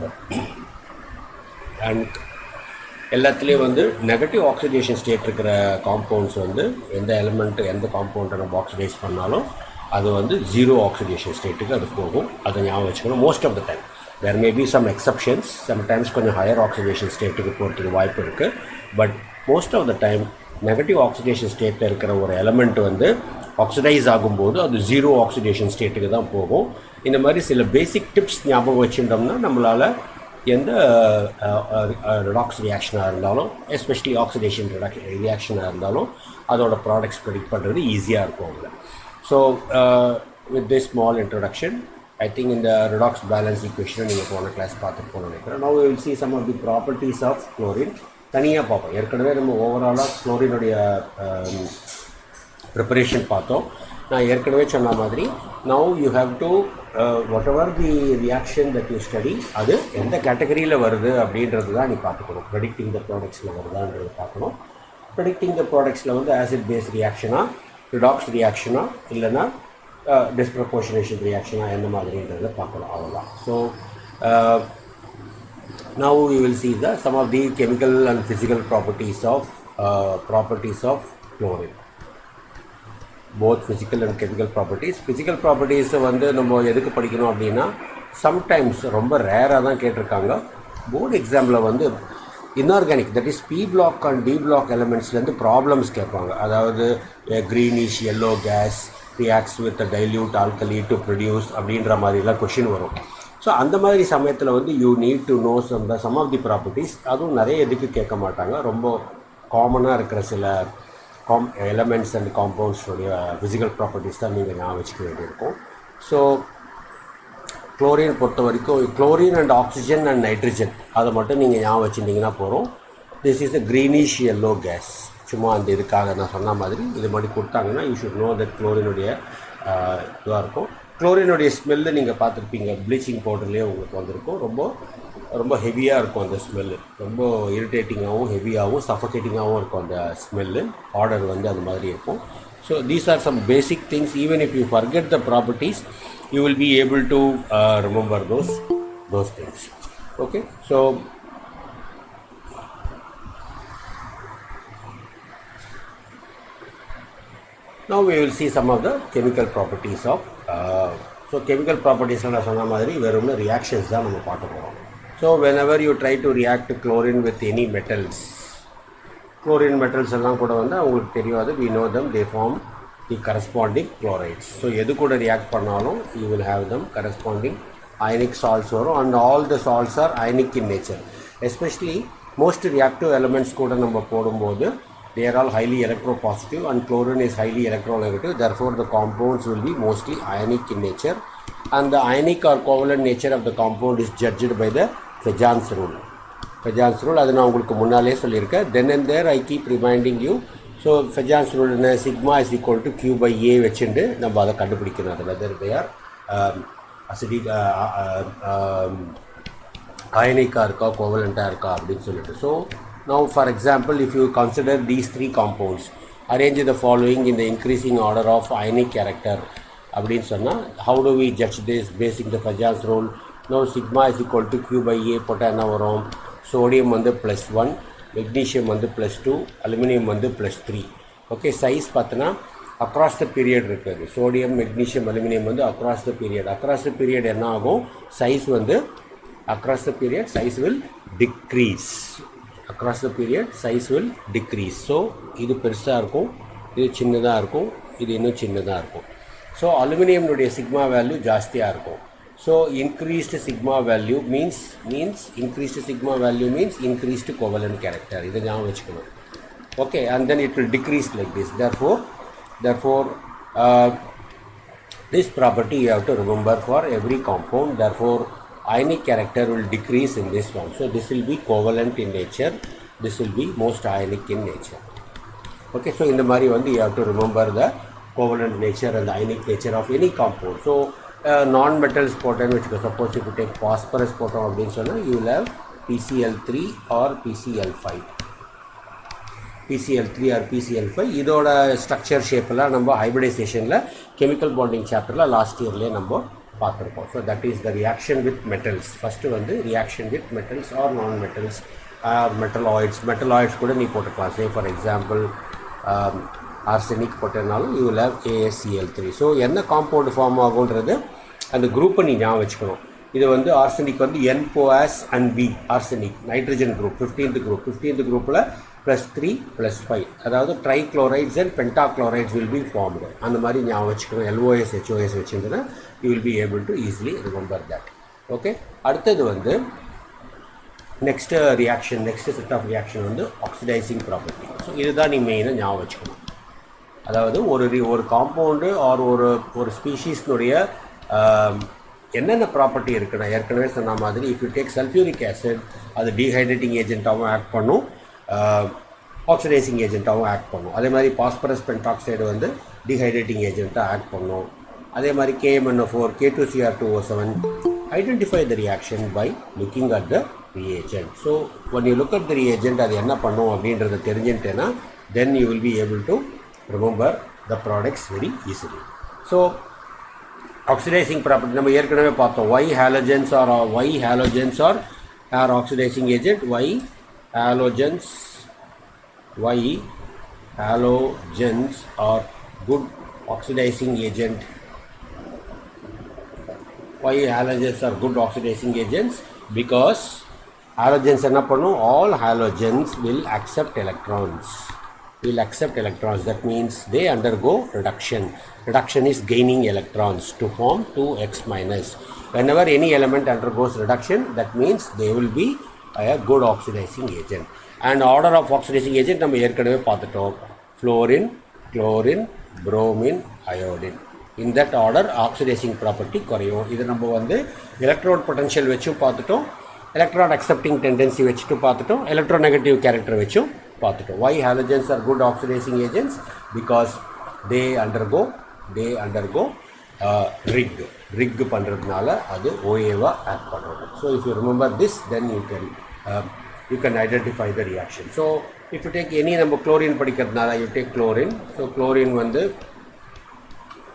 வரும். அண்ட் எல்லாத்துலேயும் வந்து நெகட்டிவ் ஆக்சிடேஷன் ஸ்டேட் இருக்கிற காம்பவுண்ட்ஸ் வந்து எந்த எலிமெண்ட்டு எந்த காம்பவுண்டை நம்ம ஆக்சிடைஸ் பண்ணாலும் அது வந்து ஜீரோ ஆக்சிடேஷன் ஸ்டேட்டுக்கு அது போகும். அதை ஞாபகம் வச்சுக்கணும். Most of the time there may be some exceptions, sometimes கொஞ்சம் ஹையர் ஆக்சிடேஷன் ஸ்டேட்டுக்கு போகிறதுக்கு வாய்ப்பு இருக்குது. But most of the time negative oxidation ஸ்டேட்டில் இருக்கிற ஒரு எலிமெண்ட் வந்து ஆக்சிடைஸ் ஆகும்போது அது ஜீரோ ஆக்சிடேஷன் ஸ்டேட்டுக்கு தான் போகும். இந்த மாதிரி சில பேசிக் டிப்ஸ் ஞாபகம் வச்சுட்டோம்னா நம்மளால் எந்த ரிடாக்ஸ் ரியாக்ஷனாக இருந்தாலும், எஸ்பெஷலி ஆக்சிடேஷன் ரியாக்ஷனாக இருந்தாலும் அதோட ப்ராடக்ட்ஸ் ப்ரெடிக்ட் பண்ணுறது ஈஸியாக இருக்கும் அதில். So with this small introduction I think இந்த ரிடாக்ஸ் பேலன்ஸ் ஈக்குவேஷனை நீங்கள் போன கிளாஸ் பார்த்துட்டு போகணும்னு நினைக்கிறேன். Now we will see some of the properties of chlorine தனியாக பார்ப்போம். ஏற்கனவே நம்ம ஓவராலாக குளோரினுடைய ப்ரிப்பரேஷன் பார்த்தோம். நான் ஏற்கனவே சொன்ன மாதிரி now you have to what ever the reaction that you study அது எந்த கேட்டகரியில் வருது அப்படின்றது தான் நீ பார்த்துக்கணும். ப்ரெடிக்டிங் த ப்ராடக்ட்ஸில் வருதான்றது பார்க்கணும். ப்ரெடிக்டிங் த ப்ராடக்ட்ஸில் வந்து ஆசிட் பேஸ் ரியாக்ஷனாக, ரிடாக்ஸ் ரியாக்ஷனாக, இல்லைன்னா டிஸ்ப்ரப்போர்ஷனேஷன் ரியாக்ஷனாக எந்த மாதிரின்றதை பார்க்கலாம். அவ்வளோதான். So now we will see some of the chemical and physical properties of chlorine. Both physical and chemical properties. Physical properties வந்து நம்ம எதுக்கு படிக்கணும் அப்படின்னா சம்டைம்ஸ் ரொம்ப ரேராக தான் கேட்டிருக்காங்க. போர்டு எக்ஸாமில் வந்து inorganic, that is P block and D block எலிமெண்ட்ஸ்லேருந்து ப்ராப்ளம்ஸ் கேட்பாங்க. அதாவது greenish yellow gas reacts with dilute alkali to produce அப்படின்ற மாதிரிலாம் கொஷின் வரும். ஸோ அந்த மாதிரி சமயத்தில் வந்து you need to know some of the properties. அதுவும் நிறைய எதுக்கு கேட்க மாட்டாங்க. ரொம்ப காமனாக இருக்கிற சில எலமெண்ட்ஸ் அண்ட் காம்பவுண்ட்ஸோடைய ஃபிசிக்கல் ப்ராப்பர்ட்டிஸ் தான் நீங்கள் ஞாபகம் வச்சுக்க வேண்டியிருக்கும். ஸோ குளோரின் பொறுத்த வரைக்கும் chlorine and oxygen and nitrogen அதை மட்டும் நீங்கள் ஞாபகம் வச்சுருந்தீங்கன்னா போகிறோம். This is a greenish yellow gas. சும்மா அந்த இதுக்காக நான் சொன்ன மாதிரி இது மாதிரி கொடுத்தாங்கன்னா யூ ஷுட் நோ தட் குளோரினுடைய இதுவாக இருக்கும். குளோரினுடைய ஸ்மெல்லு நீங்கள் பார்த்துருப்பீங்க, ப்ளீச்சிங் பவுடர்லேயே உங்களுக்கு வந்திருக்கும். ரொம்ப ரொம்ப ஹெவியாக இருக்கும் அந்த ஸ்மெல்லு. ரொம்ப இரிட்டேட்டிங்காகவும் ஹெவியாகவும் சஃபகேட்டிங்காகவும் இருக்கும் அந்த ஸ்மெல்லு. ஆர்டர் வந்து அந்த மாதிரி இருக்கும். So these are some basic things. Even if you forget the properties you will be able to remember those things. Okay, so now we will see some of the chemical properties of so chemical properties நான் சொன்ன மாதிரி வெறும் reactions தான் நம்ம பார்க்க போகிறோம். So whenever you try to react chlorine with any metals, chlorine metals எல்லாம் கூட வந்து அவங்களுக்கு தெரியாது. we know them, they form the corresponding chlorides. So எது கூட ரியாக்ட் பண்ணாலும் you will have them corresponding ionic salts வரும். and all the salts are ionic in nature. especially most reactive elements கூட நம்ம போடும்போது they are all highly electropositive and chlorine is highly electronegative. Therefore the compounds will be mostly ionic in nature, and the ionic or covalent nature of the compound is judged by the Fajans rule. Fajans rule அது நான் உங்களுக்கு முன்னாலே சொல்லியிருக்கேன். then and there I keep reminding you. so Fajans rule என்ன, sigma is equal to q by a வச்சுட்டு நம்ம அதை கண்டுபிடிக்கணும். அது whether they are acidic ionic இருக்கா covalent இருக்கா அப்படின்னு சொல்லிட்டு. so now for example, if you consider these three compounds, arrange the following in the increasing order of ionic character அப்படின்னு சொன்னால் how do we judge this basing the Fajans rule? now sigma is equal to q by a போட்டால் என்ன வரும்? sodium வந்து +1, magnesium வந்து +2, aluminum வந்து +3. Okay, size பார்த்தோன்னா across the period இருக்குது. sodium, magnesium, aluminum வந்து across the period என்ன ஆகும்? சைஸ் வந்து across the period size will decrease. across the period size will decrease. So இது பெருசாக இருக்கும், இது சின்னதாக இருக்கும், இது இன்னும் சின்னதாக இருக்கும். ஸோ அலுமினியம்னுடைய சிக்மா வேல்யூ ஜாஸ்தியாக இருக்கும். So increased sigma value means increased covalent character. இதை ஞாபகம் வச்சுக்கணும். okay, and then it will decrease like this. therefore this property you have to remember for every compound. therefore ionic character will decrease in this one. so this will be covalent in nature, this will be most ionic in nature. okay, so in the mari vandu you have to remember the covalent nature and the ionic nature of any compound. so non metals potent, which suppose if you take phosphorus potent அப்படினு சொன்னா you will have PCl3 or PCl5. PCl3 or PCl5 இதோட structure ஷேப்லாம் நம்ம ஹைபிரிடைசேஷனில் chemical bonding சாப்டரில் last இயர்லேயே நம்ம பார்த்துருக்கோம். So that is the reaction with metals. First வந்து reaction with metals or non metals or metalloids கூட நீ போட்டுக்கலாம். சே ஃபார் எக்ஸாம்பிள் ஆர்சனிக் போட்டதுனாலும் you will have AsCl3. So என்ன காம்பவுண்ட் ஃபார்ம் ஆகுன்றது அந்த குரூப்பை நீ ஞாபகம் வச்சுக்கணும். இது வந்து ஆர்சனிக் வந்து NPOAS and B arsenic nitrogen group 15th குரூப்பில் +3 +5, அதாவது trichlorides and pentachlorides will be formed. அந்த மாதிரி ஞாபகம் வச்சுக்கணும். LOS HOS வச்சுருந்ததுன்னா you will be able to easily remember that. Okay, அடுத்தது வந்து நெக்ஸ்ட் செட் ஆஃப் ரியாக்ஷன் வந்து ஆக்சிடைசிங் ப்ராப்பர்ட்டி. ஸோ இதுதான் நீ மெயினாக ஞாபகம் வச்சுக்கணும். அதாவது ஒரு காம்பவுண்டு ஆர் ஒரு ஸ்பீஷீஸ்னுடைய என்னென்ன ப்ராப்பர்ட்டி இருக்குன்னா ஏற்கனவே சொன்ன மாதிரி if you take sulphuric acid அது டீஹைட்ரேட்டிங் ஏஜென்ட்டாகவும் ஆக்ட் பண்ணும், ஆக்சிடைசிங் ஏஜென்ட்டாகவும் ஆக்ட் பண்ணும். அதே மாதிரி பாஸ்பரஸ் பென்டாக்சைடு வந்து டீஹைட்ரேட்டிங் ஏஜென்ட்டாக ஆக்ட் பண்ணும். அதே மாதிரி KMnO4 K2Cr2O7 identify the reaction by looking at the reagent. So when you look at the reagent அது என்ன பண்ணும் அப்படின்றத தெரிஞ்சுட்டேன்னா then you will be able to remember the products very easily. So oxidizing property நம்ம ஏற்கனவே பார்த்தோம். Why halogens are oxidizing agent? Why halogens are good oxidizing agent? Why halogens are good oxidizing agents? Because halogens என்ன பண்ணும்? All halogens will accept electrons. That means they undergo reduction. Reduction is gaining electrons to form 2x minus. Whenever any element undergoes reduction, that means they will be a good oxidizing agent. And order of oxidizing agent நம்ம ஏற்கனவே பார்த்துட்டோம். Fluorine, chlorine, bromine, iodine. In that order oxidizing property குறையும். இது நம்ம வந்து electrode potential வச்சும் பார்த்துட்டோம், electron accepting tendency வச்சுட்டு பார்த்துட்டோம், electronegative character வச்சும் பார்த்துட்டோம். Why halogens are good oxidizing agents? Because they undergo rig பண்ணுறதுனால அது OA-வா ஆக்ட் பண்ணுறது. So if you remember this, then you can identify the reaction. So if you take any நம்ம chlorine படிக்கிறதுனால you take chlorine. So chlorine வந்து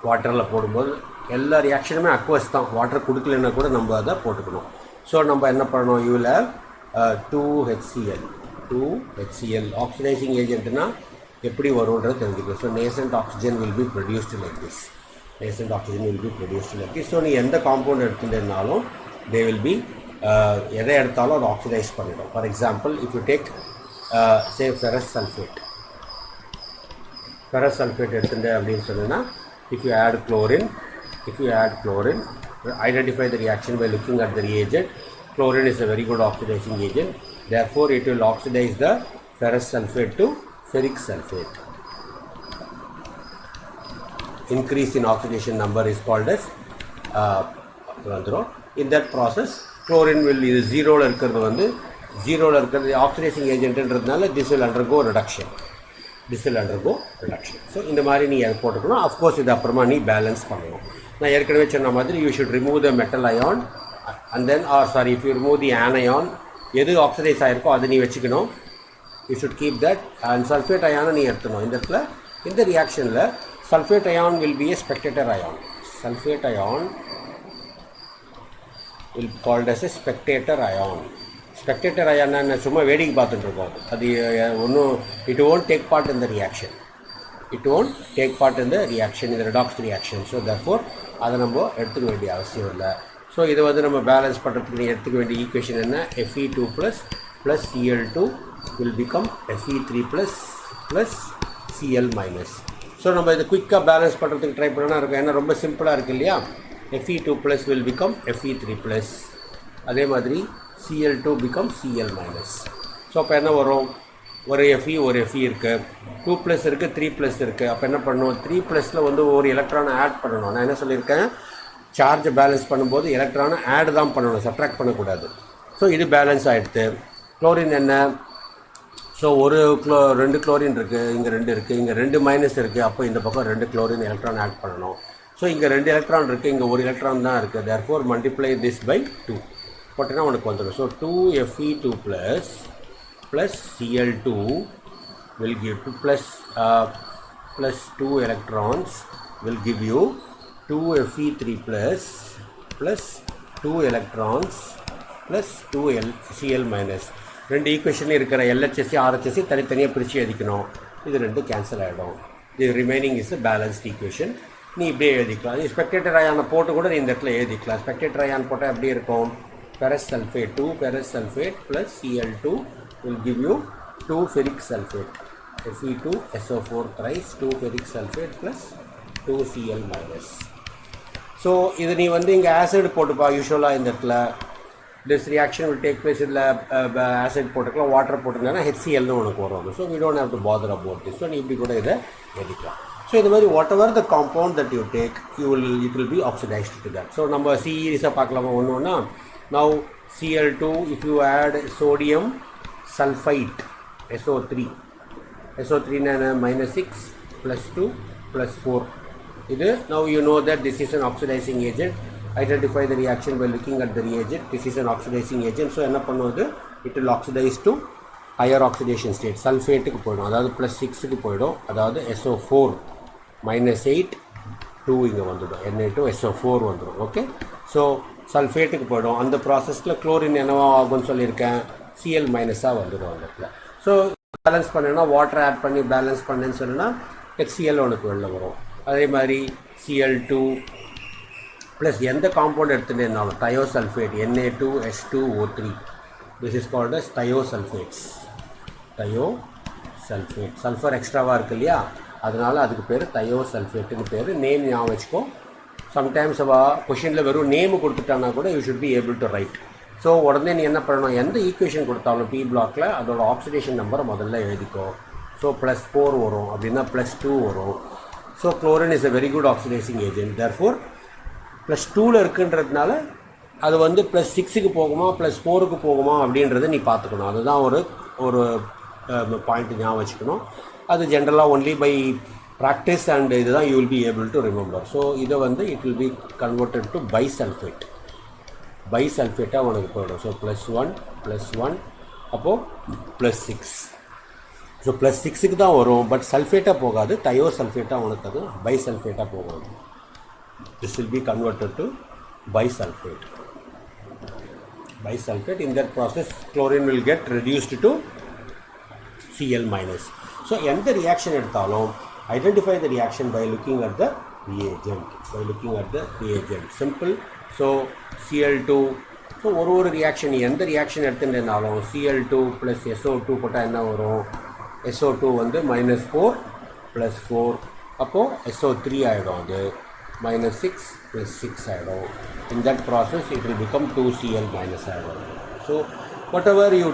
வாட்டரில் போடும்போது எல்லா ரியாக்ஷனுமே aqueous தான். வாட்டர் கொடுக்கலன்னா கூட நம்ம அதை போட்டுக்கணும். ஸோ நம்ம என்ன பண்ணணும்? You will have 2HCl. Oxidising ஏஜென்ட்னா எப்படி வரும்ன்றது தெரிஞ்சுக்கணும். So nascent oxygen will be produced like this. So நீ எந்த காம்பவுண்ட் எடுத்துட்டேனாலும் தே வில் பி எதை எடுத்தாலும் அதை ஆக்சிடைஸ் பண்ணிடும். For example if you take say ferrous sulphate எடுத்துட்டேன் அப்படின்னு சொன்னீங்கன்னா if you add chlorine, identify the reaction by looking at the reagent. Chlorine is a very good oxidizing agent, therefore it will oxidize the ferrous sulfate to ferric sulfate. Increase in oxidation number is called as in that process chlorine will இது ஜீரோவில் இருக்கிறது oxidizing agent என்றதுனால this will undergo reduction. So இந்த மாதிரி நீ அதை போட்டுக்கணும். Of course இது அப்புறமா நீ பேலன்ஸ் பண்ணணும். நான் ஏற்கனவே சொன்ன மாதிரி you should remove the metal ion and then if you remove the anion எது ஆக்சிடைஸ் ஆகிருக்கோ அதை நீ வச்சுக்கணும். You should keep that. And sulphate அயானை நீ எடுத்துணும். இந்த இடத்துல இந்த ரியாக்ஷனில் sulphate ion will be a spectator ion. Sulphate ion will called as a spectator ion. Spectator அயான்னு சும்மா வேடிக்கை பார்த்துட்டு இருக்கோம். அது ஒன்றும் it won't take part in the reaction. இந்த ரெடாக்ஸ் ரியாக்ஷன். ஸோ therefore அதை நம்ம எடுத்துக்க வேண்டிய அவசியம் இல்லை. ஸோ இதை வந்து நம்ம பேலன்ஸ் பண்ணுறதுக்கு நீ எடுத்துக்க வேண்டிய ஈக்குவேஷன் என்ன? Fe2 + Cl2 will become Fe3 + Cl minus. So நம்ம இதை குயிக்காக பேலன்ஸ் பண்ணுறதுக்கு ட்ரை பண்ணனா இருக்கும். ஏன்னா ரொம்ப சிம்பிளாக இருக்குது இல்லையா? Fe2 + will become Fe3 +. அதே மாதிரி Cl2 becomes Cl minus. So அப்போ என்ன வரும்? ஒரு Fe இருக்குது, 2+ இருக்குது, 3+ இருக்குது. அப்போ என்ன பண்ணணும்? 3+ல் வந்து ஒரு எலக்ட்ரானை ஆட் பண்ணணும். நான் என்ன சொல்லியிருக்கேன்? சார்ஜை பேலன்ஸ் பண்ணும்போது எலக்ட்ரானை ஆட் தான் பண்ணணும், சப்ட்ராக்ட் பண்ணக்கூடாது. ஸோ இது பேலன்ஸ் ஆகிடுது. குளோரின் என்ன? ஸோ 2 குளோரின் இருக்குது, இங்கே 2 இருக்குது, இங்கே 2 மைனஸ் இருக்குது. அப்போ இந்த பக்கம் 2 குளோரின் எலக்ட்ரான் ஆட் பண்ணணும். ஸோ இங்கே 2 எலக்ட்ரான் இருக்குது, இங்கே 1 எலக்ட்ரான் தான் இருக்குது. therefore multiply this by 2 போட்டேன்னா உனக்கு வந்துடும். So 2Fe2 plus Cl2 will give plus 2 electrons will give you 2Fe3 plus plus 2 electrons plus 2 Cl minus. ரெண்டு ஈக்குவேஷன்லையும் இருக்கிற LHC RHC தனித்தனியாக பிரித்து எழுதிக்கணும். இது ரெண்டு கேன்சல் ஆகிடும். இது ரிமைனிங் இஸ் பேலன்ஸ்ட் ஈக்குவேஷன். நீ இப்படியே எழுதிக்கலாம். நீ ஸ்பெக்டேட்டர் அயானை போட்டு கூட நீ இந்த இடத்துல எழுதிக்கலாம். ஸ்பெக்டேட்டர் அயான் போட்டால் எப்படி இருக்கும்? ferrous sulfate 2 ferrous sulfate plus Cl2 will give you 2 ferric sulfate. Fe2SO4 thrice 2 ferric sulfate plus 2 Cl minus. So இது நீ வந்து இங்கே ஆசிட் போட்டுப்பா. யூஸ்வலாக இந்த இடத்துல this reaction will take place இதில் ஆசிட் போட்டுக்கலாம், வாட்டர் போட்டுருந்தா HClனு உனக்கு வரும். So we don't have to bother about this. So நீ இப்படி கூட இதை எழுதிக்கலாம். ஸோ இந்த மாதிரி what ever the compound that you take it will be oxidized to that. So நம்ம சீரீஸாக பார்க்கலாமா ஒன்று ஒன்றா? Now Cl2, if you add sodium sulfite SO3 minus 6 plus 2 plus 4. Now you know that this is an oxidizing agent. Identify the reaction by looking at the reagent. This is an oxidizing agent. So என்ன பண்ணுவது? It will oxidize to higher oxidation state. சல்ஃபேட்டுக்கு போயிடும், அதாவது plus 6க்கு போயிடும். அதாவது SO4 minus 8 2 இங்கே வந்துடும், Na2SO4 வந்துடும். Okay, so சல்ஃபேட்டுக்கு போயிடும். அந்த ப்ராசஸில் குளோரின் என்னவா ஆகும்னு சொல்லியிருக்கேன், Cl மைனஸாக வந்துடும் அந்த இடத்துல. ஸோ பேலன்ஸ் பண்ணேன்னா வாட்டர் ஆட் பண்ணி பேலன்ஸ் பண்ணேன்னு சொன்னா HCl உனக்கு வெளில வரும். அதே மாதிரி Cl2 ப்ளஸ் எந்த காம்பவுண்ட் எடுத்துகிட்டேன்னாலும் thiosulphate Na2H2O3. This is called as thiosulphates. Thiosulphate sulphur எக்ஸ்ட்ராவாக இருக்கு இல்லையா, அதனால் அதுக்கு பேர் தயோசல்ஃபேட்டுன்னு பேர். நேம் ஞாபகம் வச்சுக்கோ. சம்டைம்ஸ் கொஷினில் வெறும் நேம் கொடுத்துட்டானா கூட you should be able to write. So உடனே நீ என்ன பண்ணணும், எந்த ஈக்குவேஷன் கொடுத்தாலும் P பிளாக்கில் அதோட ஆக்சிடேஷன் நம்பரை முதல்ல எழுதிக்கோ. ஸோ ப்ளஸ் 4 வரும், அப்படின்னா ப்ளஸ் 2 வரும். So chlorine is a very good oxidising agent. Therefore plus 2ல் இருக்குன்றதுனால அது வந்து ப்ளஸ் 6க்கு போகுமா ப்ளஸ் 4க்கு போகுமா அப்படின்றத நீ பார்த்துக்கணும். அதுதான் ஒரு பாயிண்ட் ஞாபகம் வச்சுக்கணும். அது ஜென்ரலாக ஒன்லி பை ப்ராக்டிஸ் அண்ட் இதுதான் you will be able to remember. So இதை வந்து it will be converted to bisulphate. பைசல்ஃபேட்டாக உனக்கு போயிடும். ஸோ +1 அப்போது +6. ஸோ +6க்கு தான் வரும், பட் சல்ஃபேட்டாக போகாது, தயோசல்ஃபேட்டாக உனக்கு அது பைசல்ஃபேட்டாக போகாது. This will be converted to bisulfate. In that process chlorine will get reduced to Cl minus. So எந்த ரியாக்ஷன் எடுத்தாலும் identify the reaction by looking at the reagent. Simple. So Cl2, so ஒரு reaction எந்த reaction எடுத்துட்டேனாலும் Cl2 plus SO2 போட்டால் என்ன வரும்? SO2 வந்து -4 + 4, அப்போது SO3 ஆகிடும். அது -6 + 6 ஆகிடும். In that process it will become 2Cl minus ஆகிடும். ஸோ whatever you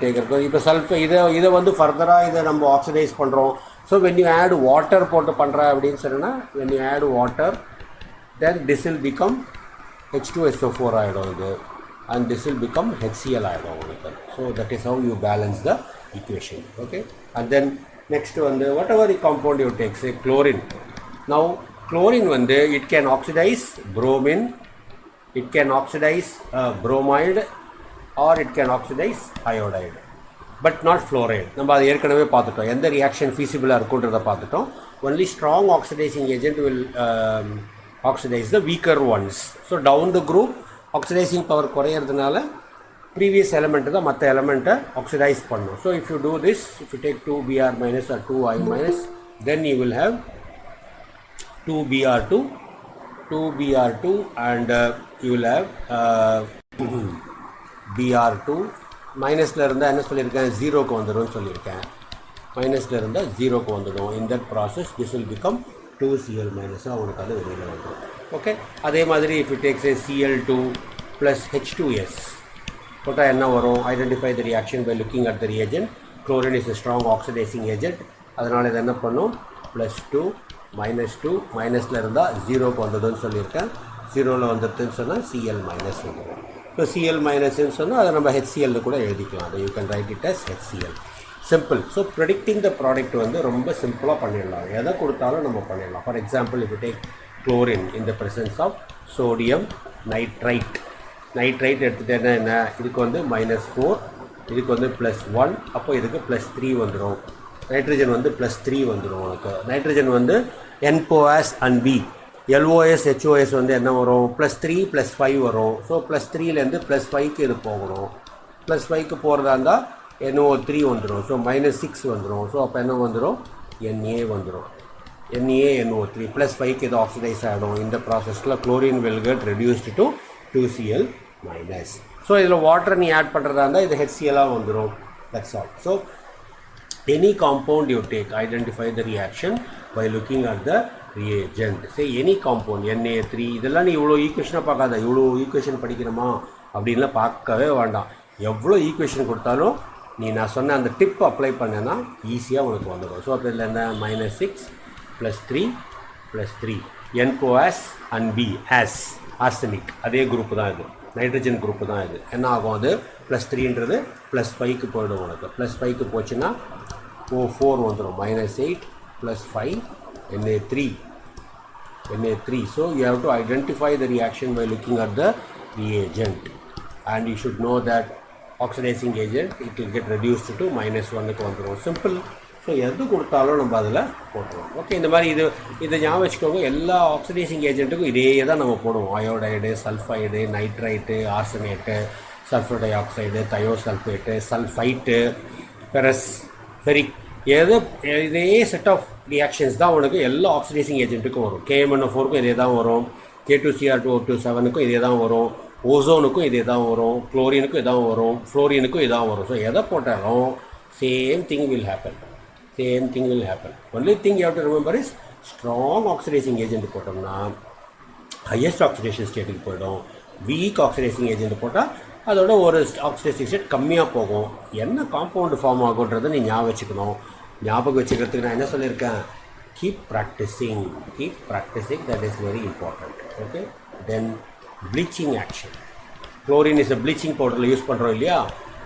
take இப்போ இதை வந்து ஃபர்தராக இதை நம்ம ஆக்சிடைஸ் பண்ணுறோம். So when you add water போட்டு பண்ணுற அப்படின்னு சொன்னால் when you add water then this will become H2SO4 ஆகிடும் இது, and this will become HCl ஆகிடும் உங்களுக்கு. So that is how you balance the equation. Okay, and then next வந்து whatever compound you take, say chlorine. Now chlorine வந்து it can oxidize bromine, it can oxidize bromide, or it can oxidize iodide, but not fluoride. நம்ம அது ஏற்கனவே பார்த்துட்டோம், எந்த reaction ஃபீஸிபிளாக இருக்குன்றதை பார்த்துட்டோம். Only strong oxidising agent will oxidize the weaker ones. So down the group oxidizing power குறையிறதுனால previous element தான் மற்ற எலமெண்ட்டை oxidise பண்ணும். So if you do this, if you take 2Br minus or 2I minus, then you will have 2Br2 and you will have Br2. மைனஸில் இருந்தால் என்ன சொல்லியிருக்கேன், 0க்கு வந்துடும் சொல்லியிருக்கேன். மைனஸில் இருந்தால் 0க்கு வந்துடும். In that process this will become 2Cl minus அவனுக்கு அது வெளியில் வந்துடும். ஓகே, அதே மாதிரி if you take say Cl2 plus H2S போட்டால் என்ன வரும்? Identify the reaction by looking at the reagent. Chlorine is a strong oxidizing agent. அதனால் இது என்ன பண்ணும்? +2 -2 மைனஸில் இருந்தால் 0க்கு வந்ததுன்னு சொல்லியிருக்கேன். 0ல் வந்துடுதுன்னு சொன்னால் Cl minus வந்துடும். ஸோ Cl minusன்னு சொன்னால் அதை நம்ம HCl கூட எழுதிக்கலாம். அதை you can write it as HCl. Simple. So predicting the product வந்து ரொம்ப சிம்பிளாக பண்ணிடலாம். எதை கொடுத்தாலும் நம்ம பண்ணிடலாம். For example if you take chlorine in the presence of sodium nitrite எடுத்துகிட்டேன்னா என்ன, இதுக்கு வந்து -4, இதுக்கு வந்து +1, அப்போ இதுக்கு +3 வந்துடும். நைட்ரஜன் வந்து +3 வந்துடும் உனக்கு. நைட்ரஜன் வந்து NPOAS and B எல்ஓஎஸ் ஹெச்ஓஎஸ் வந்து என்ன வரும், +3 +5 வரும். ஸோ +3லேருந்து +5க்கு இது போகணும். +5க்கு போகிறதா இருந்தால் NO3 வந்துடும். ஸோ -6 வந்துடும். ஸோ அப்போ என்ன வந்துடும், Na வந்துடும். NaNO3 +5க்கு இது ஆக்சிடைஸ் ஆகிடும். இந்த ப்ராசஸில் chlorine will get reduced to 2Cl-. So இதில் வாட்டர் நீ ஆட் பண்ணுறதா இருந்தால் இது HCl-ஆக வந்துடும். That's all. So any compound you take, identify the reaction by looking at the reagent. Say any compound, Na3, இதெல்லாம் நீ இவ்வளோ ஈக்குவேஷனாக பார்க்காத. இவ்வளோ ஈக்குவேஷன் படிக்கணுமா அப்படின்லாம் பார்க்கவே வேண்டாம். எவ்வளோ ஈக்குவேஷன் கொடுத்தாலும் நீ நான் சொன்ன அந்த டிப் அப்ளை பண்ணேன்னா ஈஸியாக உனக்கு வந்துடும். ஸோ அப்போ இதில் என்ன, -6 +3 +3 NCOAS and B as arsenic, அதே குரூப்பு தான் இது, நைட்ரஜன் குரூப்பு தான் இது. என்ன ஆகும், அது +3ன்றது +5க்கு போயிடும். உனக்கு +5க்கு போச்சுன்னா O4 வந்துடும். -8 +5 Na3. So you have to identify the reaction by looking at the reagent, and you should know that oxidizing agent it will get reduced to -1க்கு வந்துடும். சிம்பிள். ஸோ எது கொடுத்தாலும் நம்ம அதில் போட்டுருவோம். ஓகே, இந்த மாதிரி இதை ஞாபகம் வச்சுக்கோங்க. எல்லா ஆக்சிடைசிங் ஏஜென்ட்டுக்கும் இதே தான் நம்ம போடுவோம். Iodide, sulphide, nitrite, arsenate, sulphur dioxide, thiosulphate, sulphite, ferrous, ferric, இதே செட் ஆஃப் ரியாக்ஷன்ஸ் தான் உனக்கு எல்லா ஆக்சிடைசிங் ஏஜென்ட்டுக்கும் வரும். KMnO4க்கும் இதே தான் வரும். K2Cr2O27க்கும் இதே தான் வரும். ஓசோனுக்கும் இதே தான் வரும். குளோரினுக்கும் இதான் வரும். ஃப்ளோரினுக்கும் இதான் வரும். ஸோ எதை போட்டாலும் same thing will happen. Only thing you have to remember is strong oxidizing agent போட்டோம்னா highest oxidation ஸ்டேட்டுக்கு போய்டும். வீக் ஆக்சிடைசிங் ஏஜென்ட் போட்டால் அதோட ஒரு ஆக்சிடைசிங் ஸ்டேட் கம்மியாக போகும். என்ன காம்பவுண்டு ஃபார்ம் ஆகுன்றதை நீ ஞாபகம் வச்சுக்கணும். ஞாபகம் வச்சுக்கிறதுக்கு நான் என்ன சொல்லியிருக்கேன், keep practicing, that is very important. Okay, then bleaching action. Chlorine is a bleaching powder use பண்ணுறோம் இல்லையா,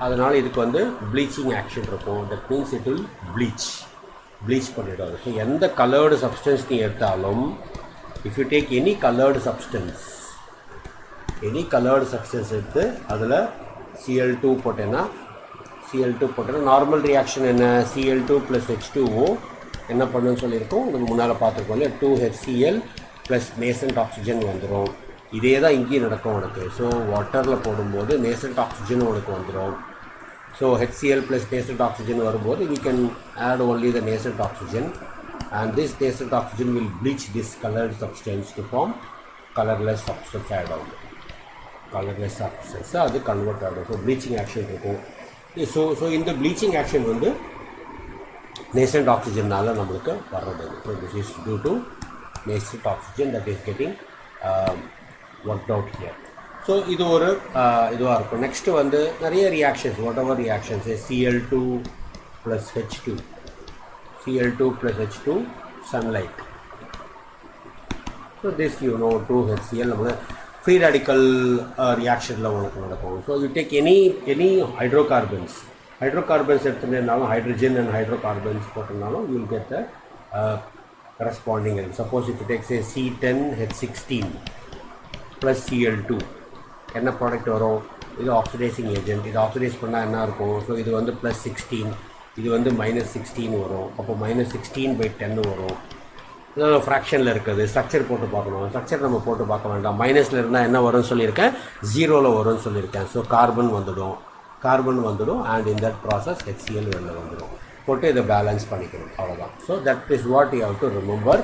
அதனால் இதுக்கு வந்து ப்ளீச்சிங் ஆக்ஷன் இருக்கும். That means it will bleach பண்ணிவிடும். ஸோ எந்த கலர்டு சப்ஸ்டன்ஸ் நீ எடுத்தாலும், if you take any coloured substance எடுத்து அதில் Cl2 போட்டேன்னா நார்மல் ரியாக்ஷன் என்ன, Cl2 + H2O என்ன பண்ணுன்னு சொல்லியிருக்கோம், இதுக்கு முன்னால் பார்த்துருக்கோம் இல்லையா, 2HCl + நேசன்ட் ஆக்சிஜன் வந்துடும். இதே தான் இங்கேயும் நடக்கும் உனக்கு. ஸோ வாட்டரில் போடும்போது நேசன்ட் ஆக்சிஜன் உனக்கு வந்துடும். ஸோ HCl + நேசன்ட் ஆக்சிஜன் வரும்போது we can add only the nascent oxygen, and this nascent oxygen will bleach this colored substance to form colorless substance ஆகிடும். அது கன்வெர்ட் ஆகிடும். ஸோ ப்ளீச்சிங் ஆக்ஷன் இருக்கும். So இந்த bleaching action வந்து nascent ஆக்சிஜனால் நம்மளுக்கு வர்றது. So this is due to nascent oxygen that is getting worked out here. So இது ஒரு இதுவாக இருக்கும். நெக்ஸ்ட்டு வந்து நிறைய reactions, whatever reactions, Cl2 + H2 sunlight. So this 2HCl நம்ம ஃப்ரீ ரேடிக்கல் ரியாக்ஷனில் உனக்கு நடக்கும். So you take any hydrocarbons எடுத்துருந்தாலும், ஹைட்ரஜன் அண்ட் ஹைட்ரோகார்பன்ஸ் போட்டிருந்தாலும் you will get the corresponding. Suppose if you take say C10H16 + Cl2 என்ன product வரும், இது oxidising agent. இது ஆக்சிடைஸ் பண்ணால் என்ன இருக்கும், ஸோ இது வந்து +16, இது வந்து -16 வரும். அப்போ -16/10 வரும். இதோட ஃப்ராக்ஷனில் இருக்குது. ஸ்ட்ரக்சர் போட்டு பார்க்கணும். ஸ்ட்ரக்சர் நம்ம போட்டு பார்க்க வேண்டாம். மைனஸில் இருந்தால் என்ன வரும்னு சொல்லியிருக்கேன், 0ல் வரும்னு சொல்லியிருக்கேன். ஸோ கார்பன் வந்துடும் and in that process HCl வெளில வந்துடும். போட்டு இதை பேலன்ஸ் பண்ணிக்கணும், அவ்வளோதான். So that is what you have to remember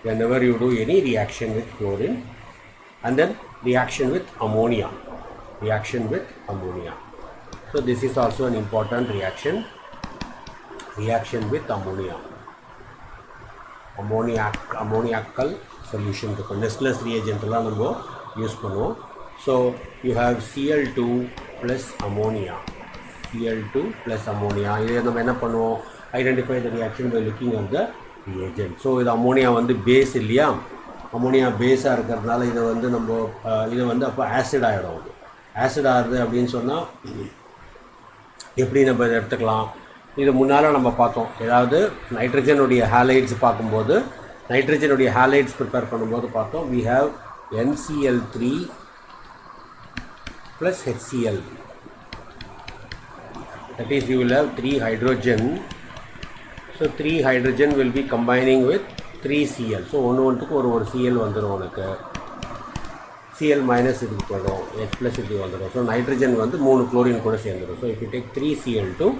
whenever you do any reaction with chlorine. And then reaction with ammonia. So this is also an important reaction with ammonia. Ammoniacal solution இருக்கும். நெஸ்லஸ் ரியேஜென்ட்லாம் நம்ம use பண்ணுவோம். So you have Cl2 + ammonia. இதை நம்ம என்ன பண்ணுவோம், identify the reaction by looking at the reagent. So இது ammonia வந்து base இல்லையா, அம்மோனியா பேஸாக இருக்கிறதுனால இதை வந்து அப்போ ஆசிட் ஆகிடும். ஆசிட் ஆகுது அப்படின்னு சொன்னால் எப்படி நம்ம இதை எடுத்துக்கலாம், இது முன்னால் நம்ம பார்த்தோம். ஏதாவது நைட்ரஜனுடைய ஹேலைட்ஸ் பார்க்கும்போது, நைட்ரஜனுடைய ஹேலைட்ஸ் ப்ரிப்பேர் பண்ணும்போது பார்த்தோம், we have NCl3 + HCl. That is, you will have 3 hydrogen. So 3 hydrogen will be combining with 3Cl. So ஒன்றுக்கு ஒரு Cl வந்துடும் உனக்கு. Cl மைனஸ் இதுக்கு போயிடும், H ப்ளஸ் இதுக்கு வந்துடும். ஸோ நைட்ரஜன் வந்து 3 குளோரின் கூட சேர்ந்துடும். So if you take 3Cl2,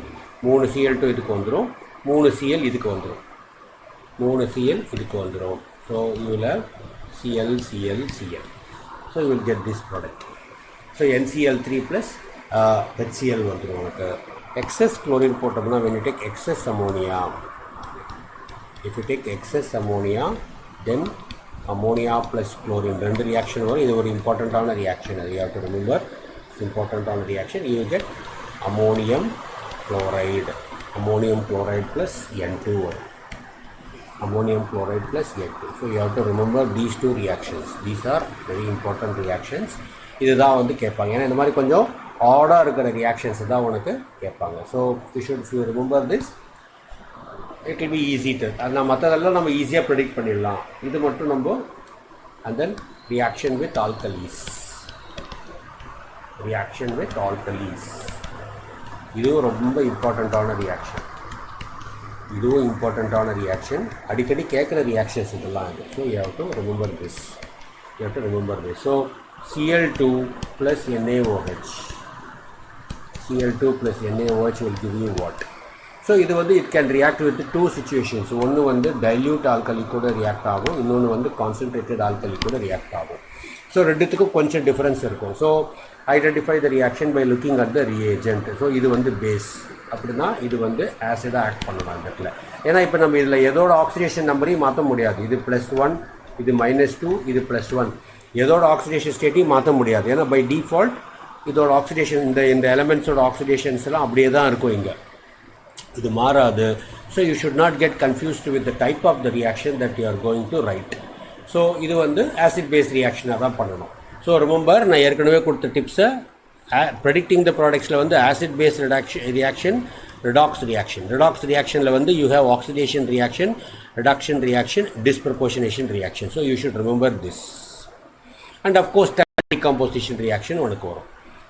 3Cl2 இதுக்கு வந்துடும், 3Cl இதுக்கு வந்துடும், 3Cl இதுக்கு வந்துடும். So you will have Cl, Cl, Cl. So you will get this product. So NCl3 plus HCl வந்துடும் உனக்கு. எக்ஸஸ் குளோரின் போட்டோம்னா when you take excess ammonia, if you take excess ammonia, then ammonia plus chlorine ரெண்டு reaction வரும். இது ஒரு இம்பார்ட்டண்ட்டான reaction, அது you have to remember. It's இம்பார்ட்டண்ட்டான reaction. You get ammonium chloride, ammonium chloride plus N2 வரும், ammonium chloride plus N2. So you have to remember these two reactions. These are very important reactions. இதுதான் வந்து கேட்பாங்க. ஏன்னா இந்த மாதிரி கொஞ்சம் ஆடாக இருக்கிற ரியாக்ஷன்ஸ் தான் உனக்கு கேட்பாங்க. So you remember this, it will be easy to. அது நான் மற்றதெல்லாம் நம்ம ஈஸியாக ப்ரெடிக்ட் பண்ணிடலாம். இது மட்டும் நம்ம and then reaction with alkalis, reaction with alkalis இதுவும் ரொம்ப இம்பார்ட்டண்ட்டான ரியாக்ஷன். இதுவும் இம்பார்ட்டண்ட்டான ரியாக்ஷன், அடிக்கடி கேட்குற ரியாக்ஷன்ஸ் இதெல்லாம் இது. So you have to remember this, you have to remember this. So Cl2 plus NaOH, Cl2 plus NaOH will give you what? So இது வந்து it can react with two situations. ஒன்று வந்து dilute alkali கூட react ஆகும், இன்னொன்று வந்து concentrated alkali கூட react ஆகும். ஸோ ரெண்டுத்துக்கும் கொஞ்சம் டிஃப்ரென்ஸ் இருக்கும். So identify the reaction by looking at the reagent. So இது வந்து பேஸ், அப்படின்னா இது வந்து ஆசிடாக ஆக்ட் பண்ணலாம் இந்த இடத்துல. ஏன்னா இப்போ நம்ம இதில் எதோட ஆக்சிடேஷன் நம்பரையும் மாற்ற முடியாது. இது +1, இது -2, இது +1, எதோட ஆக்சிடேஷன் ஸ்டேட்டையும் மாற்ற முடியாது. ஏன்னா பை டிஃபால்ட் இதோட ஆக்சிடேஷன் இந்த எலமெண்ட்ஸோட ஆக்சிடேஷன்ஸ் எல்லாம் அப்படியே தான் இருக்கும், இங்கே இது மாறாது. So you should not get confused with the type of the reaction that you are going to write. So இது வந்து ஆசிட் பேஸ் ரியாக்ஷனாக தான் பண்ணணும். ஸோ ரிமெம்பர், நான் ஏற்கனவே கொடுத்த டிப்ஸை ப்ரெடிக்டிங் த ப்ராடக்ட்ஸில் வந்து acid base reaction, redox reaction. Redox ரியாக்ஷனில் வந்து you have oxidation reaction, reduction reaction, disproportionation reaction. So you should remember this. And of course thermal decomposition reaction உனக்கு வரும்,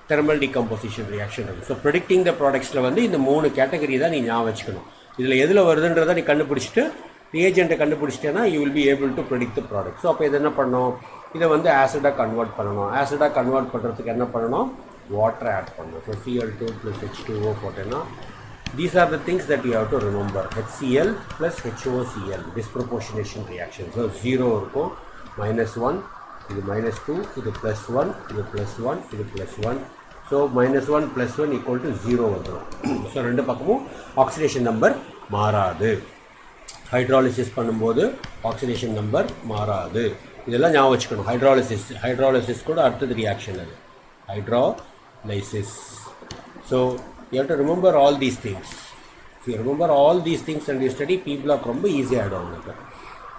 தெர்மல் டிகம்போசிஷன் ரியாக்ஷன் இருக்குது. ஸோ ப்ரெடிக்டிங் த ப்ராடக்ட்ஸில் வந்து இந்த 3 கேட்டகரி தான் நீ ஞாபகம் வச்சுக்கணும். இதில் எதில் வருதுன்றதை நீ கண்டுபிடிச்சிட்டு ரியேஜெண்ட்டை கண்டுபிடிச்சிட்டேன்னா you will be able to predict the product. So அப்போ இது என்ன பண்ணணும், இதை வந்து ஆசிடாக கன்வெர்ட் பண்ணணும். ஆசிடாக கன்வெர்ட் பண்ணுறதுக்கு என்ன பண்ணணும், வாட்டர் ஆட் பண்ணணும். ஸோ Cl2 + H2O போட்டேன்னா these are the things that you have to remember. HCl plus HOCl, disproportionation reaction. So 0 இருக்கும், -1, இது -2, இது +1, இது +1, இது +1. ஸோ -1 + 1 = 0 வந்துடும். ஸோ ரெண்டு பக்கமும் ஆக்சிடேஷன் நம்பர் மாறாது. ஹைட்ராலிசிஸ் பண்ணும்போது ஆக்சிடேஷன் நம்பர் மாறாது. இதெல்லாம் ஞாபகம் வச்சுக்கணும். ஹைட்ராலிசிஸ் கூட அடுத்தது ரியாக்ஷன், அது hydrolysis. So you have to remember all these things. If you remember all these things and you study P block, ரொம்ப easy ஆகிடும் உங்களுக்கு.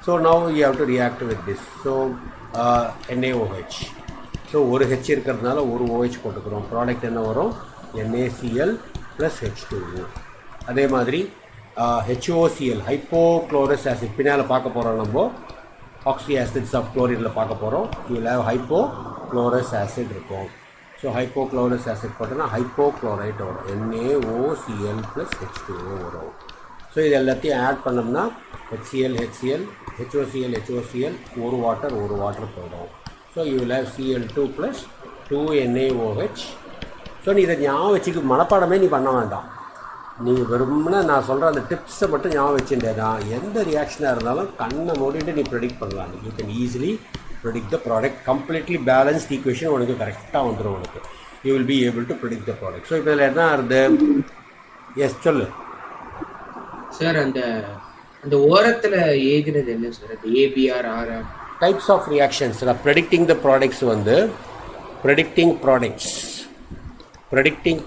So now you have to react with this. So NaOH. So ஒரு H இருக்கிறதுனால ஒரு OH போட்டுக்கிறோம். Product என்ன வரும், NaCl + H2O. அதே மாதிரி HOCl, ஹைப்போக்ளோரஸ் ஆசிட், பின்னால் பார்க்க போகிறோம் நம்ம. ஆக்சி ஆசிட்ஸ் ஆஃப் குளோரினில் பார்க்க போகிறோம். You will have hypochlorous acid இருக்கும். ஸோ ஹைப்போக்ளோரஸ் ஆசிட் போட்டோன்னா ஹைப்போக்ளோரைட் வரும், NaOCl + H2O வரும். ஸோ இது எல்லாத்தையும் ஆட் பண்ணோம்னா HCl, HOCl, ஒரு வாட்டர் போயிடும். So you will have Cl2 + 2NaOH. So நீ இதை ஞாபகம் வச்சுக்க, மனப்பாடமே நீ பண்ண வேண்டாம். நீ வெறும்னா நான் சொல்கிற அந்த டிப்ஸை மட்டும் ஞாபகம் வச்சுட்டேன்னா எந்த ரியாக்ஷனாக இருந்தாலும் கண்ணை மூடிட்டு நீ ப்ரெடிக்ட் பண்ணலாம். You can easily predict the product. Completely balanced equation உனக்கு கரெக்டாக வந்துடும் உனக்கு. You will be able to predict the product. So இப்போ இதில் என்ன ஆகுது, எஸ் சொல்லு சார். அந்த ஓரத்தில் ஏதுனது என்ன சார், அது ABR, RR types of reactions. Predicting the products வந்து ப்ரெடிக்டிங்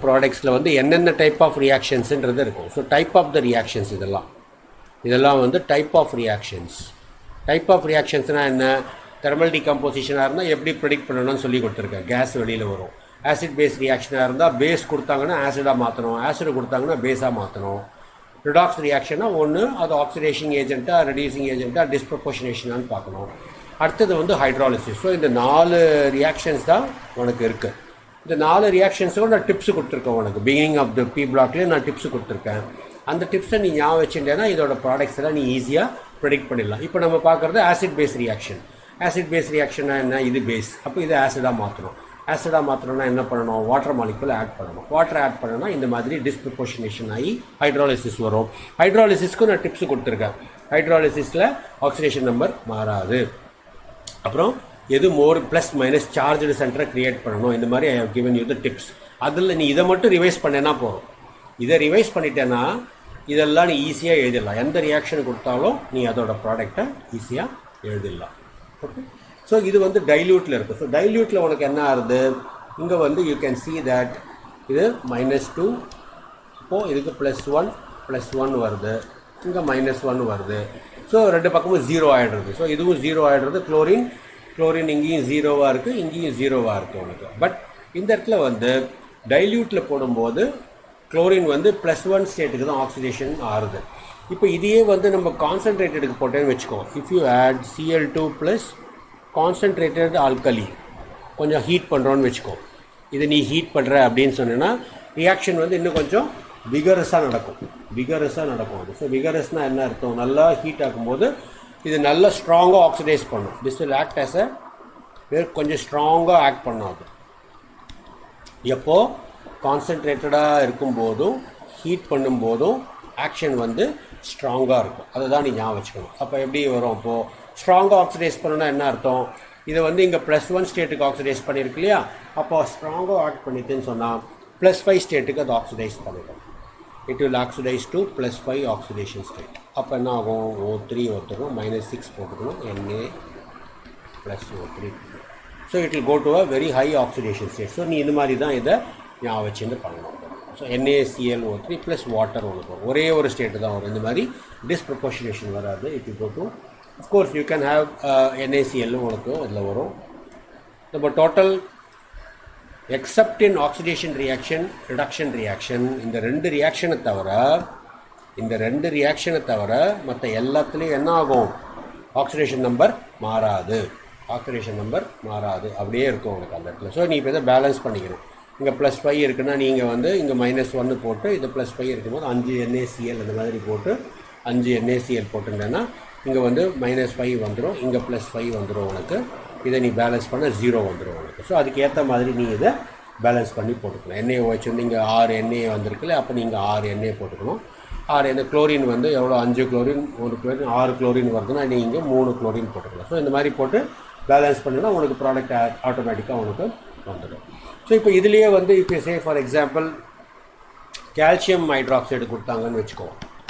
ப்ராடக்ட்ஸில் வந்து என்னென்ன டைப் ஆஃப் ரியாக்ஷன்ஸுன்றது இருக்கும். So type of the reactions இதெல்லாம் வந்து type of reactions. Type of ரியாக்ஷன்ஸ்னால் என்ன, தெர்மல் டிகம்போசிஷனாக இருந்தால் எப்படி ப்ரெடிக்ட் பண்ணணும்னு சொல்லி கொடுத்துருக்கேன். கேஸ் வெளியில் வரும். ஆசிட் பேஸ் ரியாக்ஷனாக இருந்தால் பேஸ் கொடுத்தாங்கன்னா ஆசிடாக மாற்றணும், ஆசிட் கொடுத்தாங்கன்னா பேஸாக மாற்றணும். ரிடாக்ஸ் ரியாக்ஷனாக ஒன்று அது ஆக்சிடேஷன் ஏஜென்ட்டாக, ரெடியூசிங் ஏஜென்ட்டாக, டிஸ்ப்ரப்போர்ஷனேஷனான்னு பார்க்கணும். அடுத்தது வந்து ஹைட்ராலிசிஸ். ஸோ இந்த 4 ரியாக்ஷன்ஸ் தான் உனக்கு இருக்குது. இந்த 4 ரியாக்ஷன்ஸுக்கும் நான் டிப்ஸு கொடுத்துருக்கேன் உனக்கு. பிகினிங் ஆஃப் த P பிளாக்லேயே நான் டிப்ஸு கொடுத்துருக்கேன். அந்த டிப்ஸை நீ ஞாபகம் வச்சுட்டேன்னா இதோட ப்ராடக்ட்ஸ் எல்லாம் நீ ஈஸியாக ப்ரெடிக்ட் பண்ணிடலாம். இப்போ நம்ம பார்க்குறது acid base reaction. Acid base ரியாக்ஷன்னா என்ன? இது பேஸ், அப்போ இது ஆசிடாக மாற்றணும். ஆசிடாக மாற்றணும்னா என்ன பண்ணணும்? வாட்டர் மாலிகுல் ஆட் பண்ணணும். வாட்டர் ஆட் பண்ணணும்னா இந்த மாதிரி டிஸ்ப்ரொபோர்ஷனேஷன் ஆகி ஹைட்ராலிசிஸ் வரும். ஹைட்ராலிசிஸ்க்கு நான் டிப்ஸ் கொடுத்துருக்கேன். ஹைட்ராலிசிஸில் ஆக்சிடேஷன் நம்பர் மாறாது. அப்புறம் எது மோர் ப்ளஸ் மைனஸ் சார்ஜ்டு சென்டரை க்ரியேட் பண்ணணும். இந்த மாதிரி I have given you the tips. அதில் நீ இதை மட்டும் ரிவைஸ் பண்ணேன்னா போதும். இதை ரிவைஸ் பண்ணிட்டேன்னா இதெல்லாம் நீ ஈஸியாக எழுதிடலாம். எந்த ரியாக்ஷன் கொடுத்தாலும் நீ அதோட ப்ராடக்டை ஈஸியாக எழுதிடலாம். ஓகே. ஸோ இது வந்து டைல்யூட்டில் இருக்குது. ஸோ டைல்யூட்டில் உனக்கு என்ன ஆகுது? இங்கே வந்து யூ கேன் சி தட் இது -2, இப்போது இதுக்கு +1 வருது, இங்கே -1 வருது. ஸோ ரெண்டு பக்கமும் 0 ஆகிடுறது. ஸோ இதுவும் 0 ஆகிடுறது. குளோரின் இங்கேயும் 0வாக இருக்குது, இங்கேயும் 0வாக இருக்குது உனக்கு. பட் இந்த இடத்துல வந்து டைல்யூட்டில் போடும்போது குளோரின் வந்து +1 ஸ்டேட்டுக்கு தான் ஆக்சிடேஷன் ஆகுது. இப்போ இதையே வந்து நம்ம கான்சன்ட்ரேட்டடுக்கு போட்டேன்னு வச்சுக்கோ. If you add Cl2 plus concentrated alkali கொஞ்சம் ஹீட் பண்ணுறோன்னு வச்சுக்கோ. இது நீ ஹீட் பண்ணுற அப்படின்னு சொன்னேன்னா ரியாக்ஷன் வந்து இன்னும் கொஞ்சம் விகரஸாக நடக்கும். அது ஸோ விகரஸ்னால் என்ன அர்த்தம்? நல்லா ஹீட் ஆகும்போது இது நல்லா ஸ்ட்ராங்காக ஆக்சிடைஸ் பண்ணும். திஸ் வில் ஆக்ட் ஆஸ் கொஞ்சம் ஸ்ட்ராங்காக ஆக்ட் பண்ணும். அது எப்போது கான்சன்ட்ரேட்டடாக இருக்கும்போதும் ஹீட் பண்ணும்போதும் ஆக்ஷன் வந்து ஸ்ட்ராங்காக இருக்கும். அதை தான் நீ ஞாபகம் வச்சுக்கணும். அப்போ எப்படி வரும்? அப்போது ஸ்ட்ராங்காக ஆக்சிடைஸ் பண்ணணும்னா என்ன அர்த்தம்? இதை வந்து இங்கே +1 ஸ்டேட்டுக்கு ஆக்சிடைஸ் பண்ணியிருக்கு இல்லையா? அப்போ ஸ்ட்ராங்காக ஆக்ட் பண்ணிட்டுன்னு சொன்னால் +5 ஸ்டேட்டுக்கு அது ஆக்சிடைஸ் பண்ணிடும். It will oxidise to +5 oxidation state. அப்போ என்ன ஆகும்? O3 ஒத்துக்கணும், -6 போட்டுக்கணும், Na+O3. So it will go to a very high oxidation state. So நீ இது மாதிரி தான் இதை ஞாபகம் வச்சுன்னு பண்ணணும். ஸோ NaClO3 ப்ளஸ் வாட்டர் ஒன்று வரும். ஒரே ஒரு ஸ்டேட்டு தான் வரும். இந்த மாதிரி டிஸ்ப்ரொபோர்ஷனேஷன் வராது. It will go to of course you can have NaCl உனக்கு அதில் வரும். நம்ம total except in oxidation reaction, reduction reaction, இந்த ரெண்டு ரியாக்ஷனை தவிர மற்ற எல்லாத்துலேயும் என்ன ஆகும்? ஆக்சிடேஷன் நம்பர் மாறாது. அப்படியே இருக்கும் உனக்கு அந்த இடத்துல. ஸோ நீ இப்போ இதை பேலன்ஸ் பண்ணிக்கணும். இங்கே +5 இருக்குன்னா நீங்கள் வந்து இங்கே -1 போட்டு இது +5 இருக்கும்போது 5 NaCl அந்த மாதிரி போட்டு 5 NaCl போட்டுட்டேன்னா இங்கே வந்து -5 வந்துடும், இங்கே +5 வந்துடும் உனக்கு. இதை நீ பேலன்ஸ் பண்ண 0 வந்துடும் உனக்கு. ஸோ அதுக்கு ஏற்ற மாதிரி நீ இதை பேலன்ஸ் பண்ணி போட்டுக்கணும். NaOH வந்து இங்கே 6 Na வந்திருக்குல்ல, அப்போ நீங்கள் 6 Na போட்டுக்கணும். 6 Na குளோரின் வந்து எவ்வளோ? 5 குளோரின் 1 குளோரின் 6 குளோரின் வருதுன்னா நீங்கள் 3 குளோரின் போட்டுக்கலாம். ஸோ இந்த மாதிரி போட்டு பேலன்ஸ் பண்ணினா உனக்கு ப்ராடக்ட் ஆட்டோமேட்டிக்காக உனக்கு வந்துடும். ஸோ இப்போ இதுலேயே வந்து இப்போ சே ஃபார் எக்ஸாம்பிள் கால்சியம் ஹைட்ராக்சைடு கொடுத்தாங்கன்னு வச்சுக்கோ.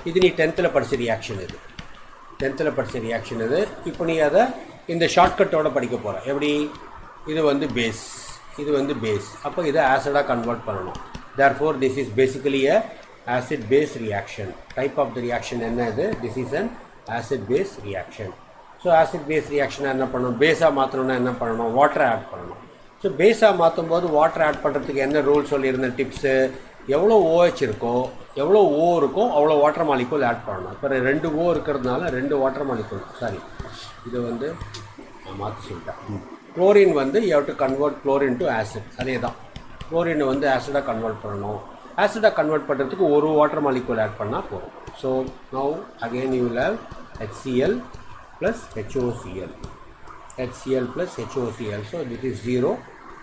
இது நீ 10th படித்த ரியாக்ஷன். இது இப்போ நீ அதை இந்த ஷார்ட்கட்டோட படிக்க போகிற. எப்படி? இது வந்து பேஸ், அப்போ இதை ஆசிடாக கன்வெர்ட் பண்ணணும். Therefore this is basically a acid base reaction. Type of the reaction என்ன இது? This is an acid base reaction. So acid base ரியாக்ஷனாக என்ன பண்ணணும்? பேஸாக மாற்றணும்னா என்ன பண்ணணும்? வாட்டர் ஆட் பண்ணணும். ஸோ பேஸாக மாற்றும் போது வாட்டர் ஆட் பண்ணுறதுக்கு என்ன ரூல் சொல்லியிருந்த டிப்ஸு? எவ்வளோ OH இருக்கோ, எவ்வளோ O இருக்கோ அவ்வளோ வாட்டர் மாலிகுல் ஆட் பண்ணணும். இப்போ 2 O இருக்கிறதுனால 2 வாட்டர் மாலிகுல், சாரி இது வந்து மாற்றி சொல்லிட்டேன். குளோரின் வந்து you have to convert chlorine to acid. அதே தான், குளோரினை வந்து ஆசிடாக கன்வெர்ட் பண்ணணும். ஆசிடாக கன்வெர்ட் பண்ணுறதுக்கு ஒரு வாட்டர் மாலிகுல் ஆட் பண்ணால் போதும். So now again you will have HCl plus HOCl. So this is 0,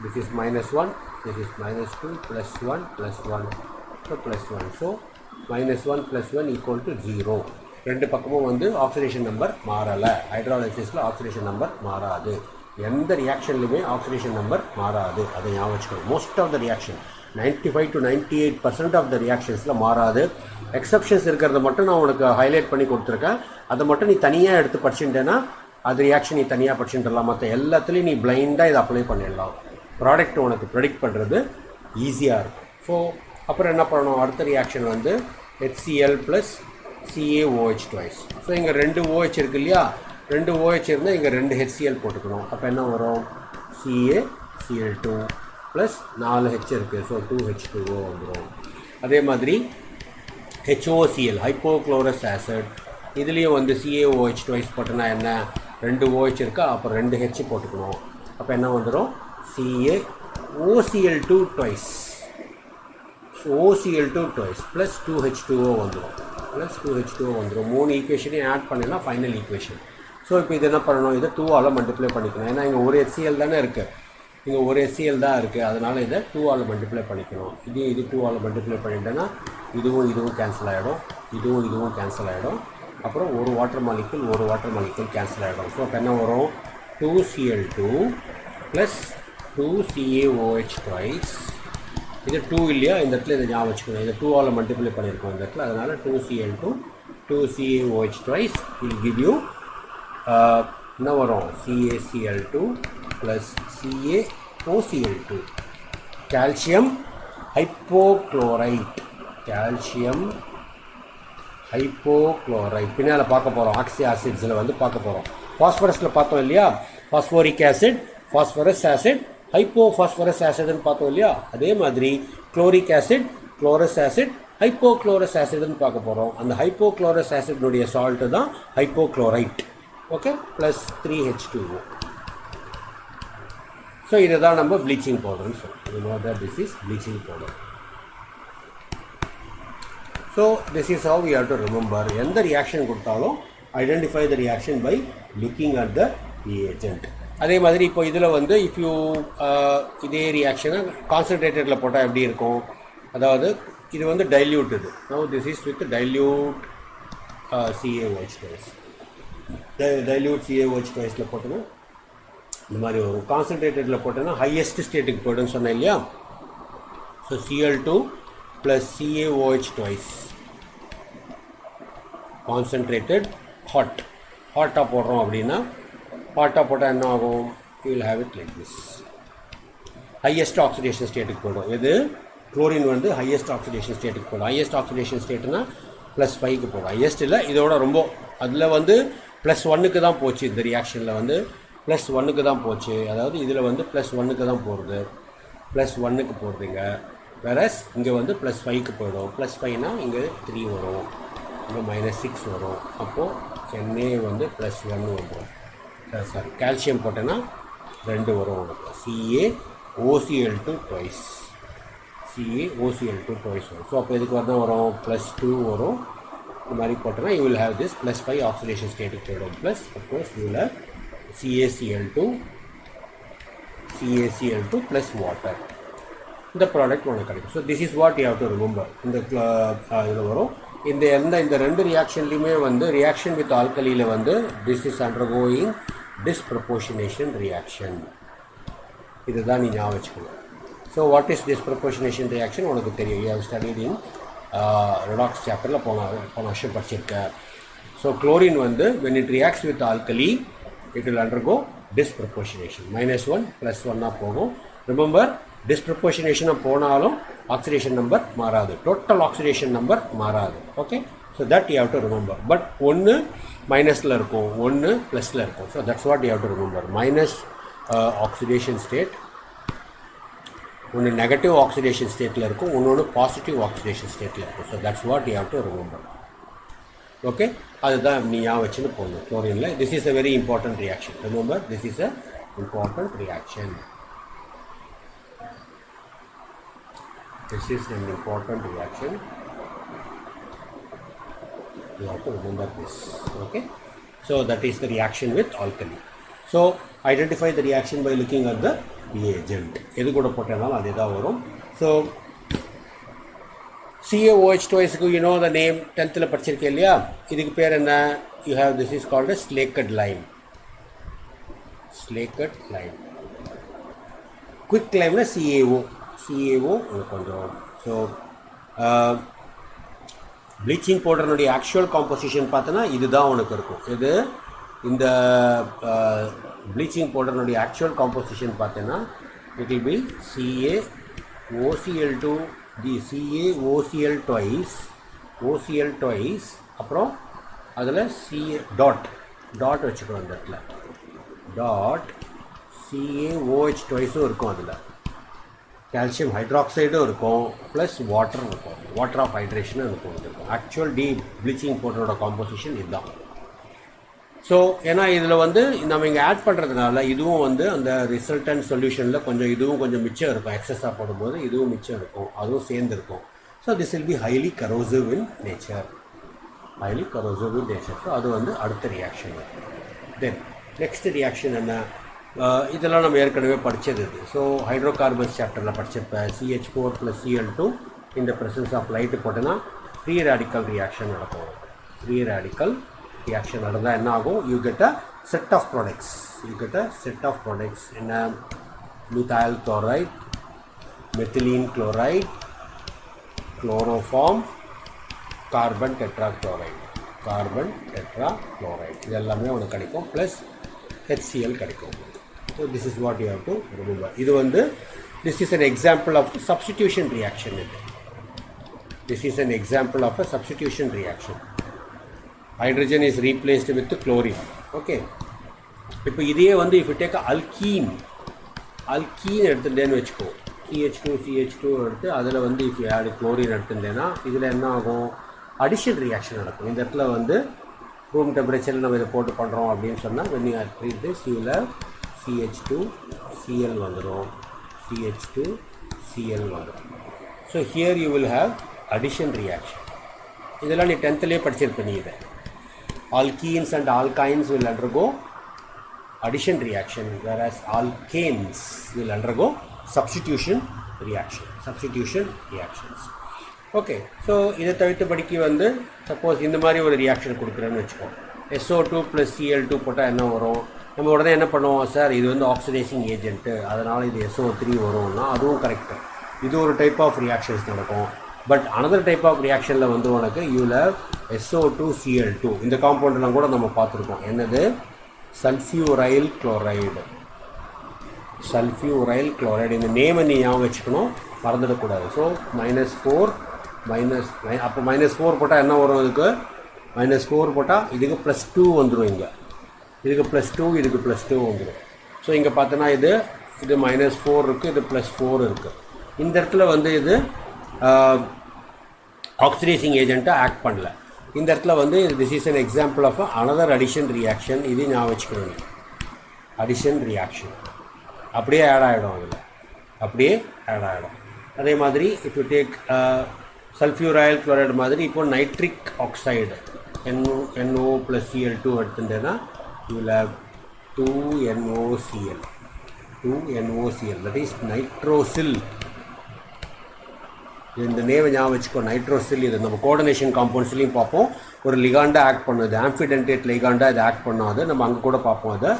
this is -1, this is -2, +1, +1, so +1. So -1 + 1 equal to 0. ரெண்டு பக்கமும் வந்து ஆக்சிடேஷன் நம்பர் மாறலை. ஹைட்ராலிசிஸில் ஆக்சிடேஷன் நம்பர் மாறாது. எந்த ரியாக்ஷன்லையுமே ஆக்சிடேஷன் நம்பர் மாறாது. அதை ஞாபகம் வச்சுக்கணும். Most of the reaction 95 to 98% of the ரியாக்ஷன்ஸில் மாறாது. எக்ஸப்ஷன்ஸ் இருக்கிறத மட்டும் நான் உனக்கு ஹைலைட் பண்ணி கொடுத்துருக்கேன். அதை மட்டும் நீ தனியாக எடுத்து படிச்சுட்டேன்னா அது ரியாக்ஷன் நீ தனியாக படிச்சுட்டுலாம். மற்ற எல்லாத்துலேயும் நீ பிளைண்டாக இதை அப்ளை பண்ணிடலாம். ப்ராடக்ட் உனக்கு ப்ரெடிக்ட் பண்ணுறது ஈஸியாக இருக்கும். ஸோ அப்புறம் என்ன பண்ணணும்? அடுத்த ரியாக்ஷன் வந்து HCl + CaOH twice. ஸோ இங்கே 2 OH இருக்குது இல்லையா? 2 OH இருந்தால் இங்கே 2 HCl போட்டுக்கணும். அப்போ என்ன வரும்? CaCl2 ப்ளஸ் 4 H இருக்குது. ஸோ 2H2O வந்துடும். அதே மாதிரி HOCl ஹைப்போக்ளோரஸ் ஆசிட், இதுலேயும் வந்து CaOH twice போட்டோன்னா என்ன? 2 OH இருக்கா, அப்போ 2 H போட்டுக்கணும். அப்போ என்ன வந்துடும்? OCl2 twice ப்ளஸ் 2H2O வந்துடும். ப்ளஸ் 2H2O வந்துடும். 3 ஈக்குவேஷனையும் ஆட் பண்ணினா ஃபைனல் ஈக்குவேஷன். ஸோ இப்போ இது என்ன பண்ணணும், இதை 2ஆல் மல்டிப்ளை பண்ணிக்கணும். ஏன்னா இங்கே ஒரு HCl தானே இருக்குது, இங்கே ஒரு HCl தான் இருக்குது, அதனால் இதை 2ஆல் மல்டிப்ளை பண்ணிக்கணும். இது 2ஆல் மல்டிப்ளை பண்ணிட்டேன்னா இதுவும் கேன்சல் ஆகிடும், இதுவும் கேன்சல் ஆகிடும். அப்புறம் ஒரு வாட்டர் மாலிக்யூல் கேன்சல் ஆகிடும். ஸோ அப்போ என்ன வரும், 2Cl2 ப்ளஸ் 2CaOH ட்வைஸ். இது 2 இல்லையா, இந்த இடத்துல இதை ஞாபகம் வச்சுக்கணும், இதை 2ஆல் மல்டிப்ளை பண்ணியிருக்கோம் இந்த இடத்துல. அதனால் 2Cl2 2CaOH twice will give you என்ன வரும், CaCl2 plus CaOCl2, calcium hypochlorite. பின்னால் பார்க்க போகிறோம், ஆக்சி ஆசிட்ஸில் வந்து பார்க்க போகிறோம். ஃபாஸ்பரஸில் பார்த்தோம் இல்லையா, phosphoric acid, phosphorous acid, hypophosphorous ஆசிட்னு பார்த்தோம் இல்லையா. அதே மாதிரி chloric acid, chlorous acid, hypochlorous ஆசிட்னு பார்க்க போகிறோம். அந்த ஹைப்போக்ளோரஸ் ஆசிட்னுடைய சால்ட்டு தான் hypochlorite. Okay, plus 3H2O. So இதை தான் நம்ம ப்ளீச்சிங் பவுடர்னு சொல்லுவோம். You know that this is bleaching powder. So this is how you have to remember. எந்த ரியாக்ஷன் கொடுத்தாலும் identify the reaction by looking at the reagent. அதே மாதிரி இப்போ இதில் வந்து இஃப் யூ இதே ரியாக்ஷனை கான்சன்ட்ரேட்டடில் போட்டால் எப்படி இருக்கும், அதாவது இது வந்து டைல்யூட். இது now this is with dilute CaOH twice. Dilute CaOH ட்வைஸில் போட்டோன்னா இந்த மாதிரி வரும். கான்சன்ட்ரேட்டடில் போட்டோன்னா ஹையஸ்ட் ஸ்டேட்டுக்கு போய்டுன்னு சொன்னேன் இல்லையா. So Cl2 plus CaOH twice concentrated ஹாட்டாக போடுறோம் அப்படின்னா, ஹாட்டாக போட்டால் என்ன ஆகும், you will have it like this. Highest oxidation ஸ்டேட்டுக்கு போய்டும். இது குளோரின் வந்து ஹையஸ்ட் ஆக்சிடேஷன் ஸ்டேட்டுக்கு போய்டும். ஹையஸ்ட் ஆக்சிடேஷன் ஸ்டேட்டுனா +5க்கு போகும். ஹையஸ்ட் இல்லை, இதோட ரொம்ப அதில் வந்து +1க்கு தான் போச்சு. இந்த ரியாக்ஷனில் வந்து +1க்கு தான் போச்சு. அதாவது இதில் வந்து +1க்கு தான் போகிறது, +1க்கு போடுறீங்க. வேறஸ் இங்கே வந்து +5க்கு போயிடும். +5னா இங்கே 3 வரும், இங்கே -6 வரும். அப்போது Na வந்து +1 வந்துடும். சாரி, கால்சியம் போட்டேன்னா 2 வரும் உங்களுக்கு. CaOCl2 ட்வைஸ், CaOCl2 ட்வைஸ் வரும். ஸோ அப்போ இதுக்கு வந்து வரும் +2 வரும். இந்த மாதிரி போட்டோன்னா you will have this +5 oxidation ஸ்டேட்டுக்கு போயிடும். Plus of course you will have CaCl2 plus water. இந்த ப்ராடக்ட் உனக்கு கிடைக்கும். So this is what you have to remember. இந்த இதில் வரும் இந்த ரெண்டு ரியாக்ஷன்லையுமே வந்து ரியாக்ஷன் வித் ஆல்கலியில் வந்து திஸ் இஸ் அண்டர்கோயிங் டிஸ்ப்ரப்போர்ஷனேஷன் ரியாக்ஷன். இதுதான் நீ ஞாபகம் வச்சுக்கணும். ஸோ வாட் இஸ் டிஸ்ப்ரப்போர்ஷனேஷன் ரியாக்ஷன் உனக்கு தெரியும். You have studied in redox சாப்டரில் போன வருஷம் படிச்சிருக்கேன். ஸோ குளோரின் வந்து when it reacts with alkali it will undergo disproportionation. -1 +1 போகும். ரிமெம்பர், டிஸ்ப்ரப்போர்ஷனேஷனாக போனாலும் ஆக்சிடேஷன் நம்பர் மாறாது, டோட்டல் ஆக்சிடேஷன் நம்பர் மாறாது. Okay, so that you have to remember. But ஒன்று மைனஸில் இருக்கும், ஒன்று ப்ளஸில் இருக்கும். So that's what you have to remember. Minus oxidation state, ஒன்று நெகட்டிவ் ஆக்சிடேஷன் ஸ்டேட்டில் இருக்கும், இன்னொன்று பாசிட்டிவ் ஆக்சிடேஷன் ஸ்டேட்டில் இருக்கும். So that's what you have to remember. Okay, அதுதான் நீ ஞாபகம் வச்சுன்னு போடணும் குளோரினில். This is a very important reaction. Remember, this is a important reaction. This is an important reaction. You have to remember this. Okay, so that is the reaction with alkali. So identify the reaction by looking at the reagent. எது கூட போட்டனாலும் அதே தான் வரும். So CaOH twice, you know the name, 10th ல படிச்சிருக்கீங்க இல்லையா. இதுக்கு பேர் என்ன, you have, this is called as slaked lime. Quick lime na CaO கொஞ்சம். ஸோ ப்ளீச்சிங் பவுடர்னுடைய ஆக்சுவல் காம்போசிஷன் பார்த்தோன்னா இதுதான் உனக்கு இருக்கும். இது இந்த ப்ளீச்சிங் பவுடர்னுடைய ஆக்சுவல் காம்போசிஷன் பார்த்தோன்னா it will B CaOCl2, CaOCl twice, அப்புறம் அதில் டாட் வச்சுக்கணும். அந்த இடத்துல CaOH twiceம் இருக்கும். அதில் கால்சியம் ஹைட்ராக்சைடும் இருக்கும், ப்ளஸ் வாட்டரும் இருக்கும், வாட்டர் ஆஃப் ஹைட்ரேஷனும் இருக்கும். ஆக்சுவல் ப்ளீச்சிங் பவுடரோட காம்போசிஷன் இதுதான். ஸோ ஏன்னா இதில் வந்து நம்ம இங்கே ஆட் பண்ணுறதுனால இதுவும் வந்து அந்த ரிசல்டன்ட் சொல்யூஷனில் கொஞ்சம் மிச்சம் இருக்கும். எக்ஸஸாக போடும்போது இதுவும் மிச்சம் இருக்கும், அதுவும் சேர்ந்து இருக்கும். So this will be highly corrosive in nature. highly corrosive in nature. So அது வந்து அடுத்த ரியாக்ஷன். தென் நெக்ஸ்ட் ரியாக்ஷன் என்ன, இதெல்லாம் நம்ம ஏற்கனவே படித்தது இது. ஸோ ஹைட்ரோகார்பன்ஸ் சாப்டரில் படித்தப்ப CH4 + Cl2 இந்த ப்ரெசன்ஸ் ஆஃப் லைட்டு போட்டோன்னா ஃப்ரீ ரேடிக்கல் ரியாக்ஷன் நடக்கும். ஃப்ரீ ரேடிக்கல் ரியாக்ஷன் நடந்தால் என்ன ஆகும், you get a set of products. என்ன, methyl chloride, methylene chloride, chloroform, carbon tetrachloride. இது எல்லாமே உனக்கு கிடைக்கும், ப்ளஸ் HCl கிடைக்கும். So this is what you have to remember. இது வந்து this is an example of substitution reaction. This is an example of a substitution reaction. Hydrogen is replaced with chlorine. Okay. இப்போ இதையே வந்து if you take alkene எடுத்துட்டேன்னு வச்சுக்கோ, CH2 எடுத்து அதில் வந்து if you add chlorine எடுத்துட்டேன்னா இதில் என்ன ஆகும், அடிஷன் ரியாக்ஷன் நடக்கும். இந்த இடத்துல வந்து ரூம் டெம்பரேச்சரில் நம்ம இதை போட்டு பண்ணுறோம் அப்படின்னு சொன்னால் when you treat this you will have CH2Cl வந்துடும். So here you will have addition reaction. இதெல்லாம் நீ 10th படிச்சிருப்ப நீ இதை. Alkenes and alkynes will undergo addition reaction, whereas alkanes will undergo substitution reactions. Okay. So இதை தவிர்த்தபடிக்கு வந்து suppose இந்த மாதிரி ஒரு ரியாக்ஷன் கொடுக்குறேன்னு வச்சுக்கோ, SO2 + Cl2 போட்டால் என்ன வரும், நம்ம உடனே என்ன பண்ணுவோம், சார் இது வந்து ஆக்சிடைசிங் ஏஜென்ட்டு அதனால் இது SO3 வரும்னா அதுவும் கரெக்டு. இது ஒரு டைப் ஆஃப் ரியாக்ஷன்ஸ் நடக்கும். பட் அனதர் டைப் ஆஃப் ரியாக்ஷனில் வந்து உனக்கு யூ ஹேவ் SO2 Cl2. இந்த காம்பவுண்டெலாம் கூட நம்ம பார்த்துருக்கோம். என்னது, சல்ஃபியூரைல் குளோரைடு. இந்த நேமை நீ ஞாபகம் வச்சுக்கணும், மறந்துடக்கூடாது. ஸோ -4 அப்போ -4 போட்டால் என்ன வரும், இதுக்கு -4 போட்டால் இதுக்கு +2 வந்துடும். இங்கே இதுக்கு +2 இதுக்கு +2 வந்துடும். ஸோ இங்கே பார்த்தோன்னா இது -4 இருக்குது, இது +4 இருக்குது. இந்த இடத்துல வந்து இது ஆக்சிடைசிங் ஏஜென்ட்டாக ஆக்ட் பண்ணல. இந்த இடத்துல வந்து this is an example of another addition reaction. இது நான் வச்சுக்கணும், அடிஷன் ரியாக்ஷன் அப்படியே ஆட் ஆகிடும். அதே மாதிரி if you take sulfuryl chloride மாதிரி இப்போ நைட்ரிக் ஆக்சைடு NO + Cl2 எடுத்துட்டேன்னா you will have 2NOCl. That is nitrosyl. இந்த நேவை ஞாபகம் வச்சுக்கோ, நைட்ரோசில். இது நம்ம கோஆர்டினேஷன் காம்பவுண்ட்ஸ்லையும் பார்ப்போம். ஒரு லிகாண்டாக ஆக்ட் பண்ணுது, ஆம்ஃபிடென்டேட் லிகாண்டாக இது ஆக்ட் பண்ணாது, நம்ம அங்கே கூட பார்ப்போம். அதை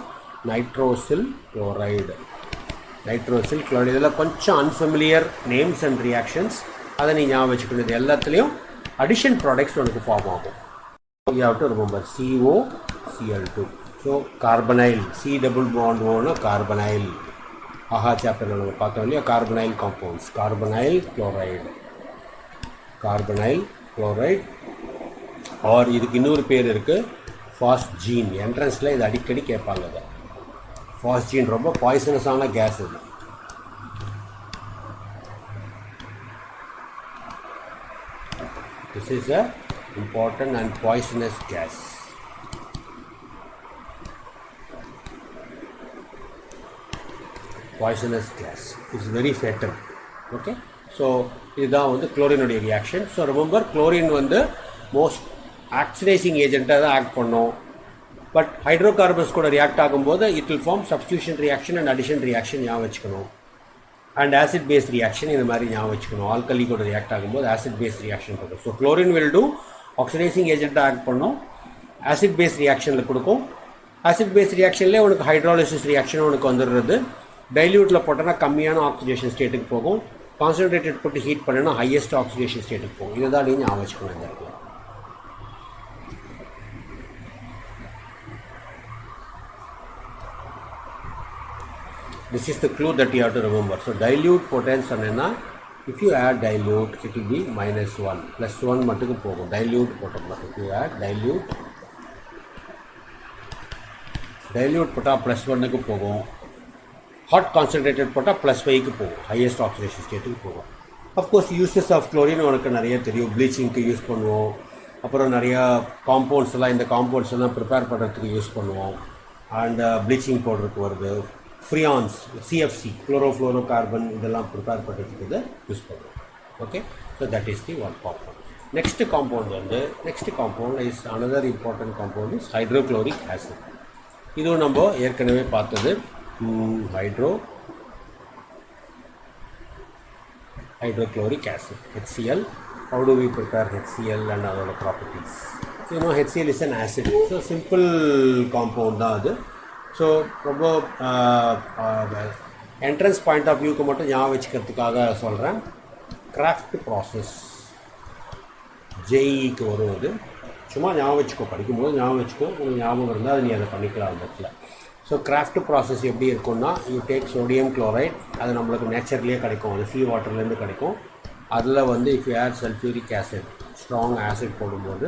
நைட்ரோசில் குளோரைடு. இதெல்லாம் கொஞ்சம் அன்ஃபெமிலியர் நேம்ஸ் அண்ட் ரியாக்ஷன்ஸ், அதை நீ ஞாபகம் வச்சுக்கணும். இது எல்லாத்துலேயும் அடிஷன் ப்ராடக்ட்ஸ் உனக்கு ஃபார்ம் ஆகும். You have to remember COCl2. So carbonyl, C+O carbonyl. ஆஹா சாப்டரில் நம்ம பார்த்தோம் இல்லையா, carbonyl compounds. Carbonyl chloride or இதுக்கு இன்னொரு பேர் இருக்குது, ஃபாஸ்ஜீன். என்ட்ரன்ஸில் இது அடிக்கடி கேட்பாங்க. அதை ஃபாஸ்ஜீன் ரொம்ப பாய்சனஸான கேஸ். இது this is a important and poisonous gas. It's very fatal. Okay. So இதுதான் வந்து குளோரினுடைய ரியாக்ஷன். ஸோ ரிமெம்பர், குளோரின் வந்து மோஸ்ட் ஆக்சிடைசிங் ஏஜென்ட்டாக தான் ஆக்ட் பண்ணோம். பட் ஹைட்ரோகார்பன்ஸ் கூட ரியாக்ட் ஆகும்போது it will form substitution reaction and addition reaction ஞாபகம் வச்சுக்கணும். அண்ட் ஆசிட் பேஸ் ரியாக்ஷன் இந்த மாதிரி ஞாபகம் வச்சுக்கணும். ஆல்கலி கூட ரியாக்ட் ஆகும்போது ஆசிட் பேஸ் ரியாக்ஷன் கொடுக்கும். So chlorine will do oxidizing ஏஜென்ட்டாக ஆக்ட் பண்ணோம், ஆசிட் பேஸ் ரியாக்ஷனில் கொடுக்கும். ஆசிட் பேஸ் ரியாக்ஷன்லேயே உனக்கு ஹைட்ராலிசிஸ் ரியாக்ஷன் உனக்கு வந்துடுறது. டைல்யூட்டில் போட்டோன்னா கம்மியான ஆக்சிடேஷன் ஸ்டேட்டுக்கு போகும். கான்சன்ட்ரேட்டட் போட்டு ஹீட் பண்ணனா ஹையஸ்ட் ஆக்சிடேஷன் ஸ்டேட்டுக்கு போகும். இதை தான் நீங்கள் ஞாபகம் வச்சுக்கணும் இந்த இடத்துல. This is the clue that you have to remember. So dilute potence annena, if you add dilute it will be -1, +1 மட்டுக்கு போகும். dilute போட்டோம்னா if you add dilute போட்டால் +1க்கு போகும். hot concentrated போட்டால் +5க்கு போகும், highest oxidation stateக்கு போகும். அஃப்கோர்ஸ் யூசஸ் ஆஃப் குளோரின் உனக்கு நிறைய தெரியும். ப்ளீச்சிங்க்கு யூஸ் பண்ணுவோம். அப்புறம் நிறையா காம்பவுண்ட்ஸ் எல்லாம், இந்த காம்பவுண்ட்ஸ் எல்லாம் ப்ரிப்பேர் பண்ணுறதுக்கு யூஸ் பண்ணுவோம். அண்ட் ப்ளீச்சிங் பவுடருக்கு வருது. ஃப்ரியான்ஸ், CFC, குளோரோஃப்ளோரோ கார்பன், இதெல்லாம் ப்ரிப்பேர் பண்ணுறதுக்கு இதை யூஸ் பண்ணுவோம். Okay. So that is the one compound. Next compound is another important compound is hydrochloric acid. இதுவும் நம்ம ஏற்கனவே பார்த்தது. hydrochloric acid, HCl. How do we prepare HCl and other properties? So, HCl is an acid. So, simple compound தான் அது. So, ரொம்ப entrance point of view மட்டும் ஞாபகம் வச்சுக்கிறதுக்காக சொல்கிறேன். கிராஃப்ட் ப்ராசஸ் ஜேஇக்கு வரும் அது. சும்மா ஞாபகம் வச்சுக்கோ, படிக்கும்போது ஞாபகம் வச்சுக்கோ, உங்களுக்கு ஞாபகம் இருந்தால் அது நீ அதை பண்ணிக்கலாம் அந்த இடத்துல. ஸோ கிராஃப்ட் ப்ராசஸ் எப்படி இருக்குன்னா, யூ டேக் சோடியம் குளோரைட், அது நம்மளுக்கு நேச்சுரலியே கிடைக்கும், அது சீ வாட்டர்லேருந்து கிடைக்கும். அதில் வந்து if you add sulphuric acid, strong acid போடும்போது,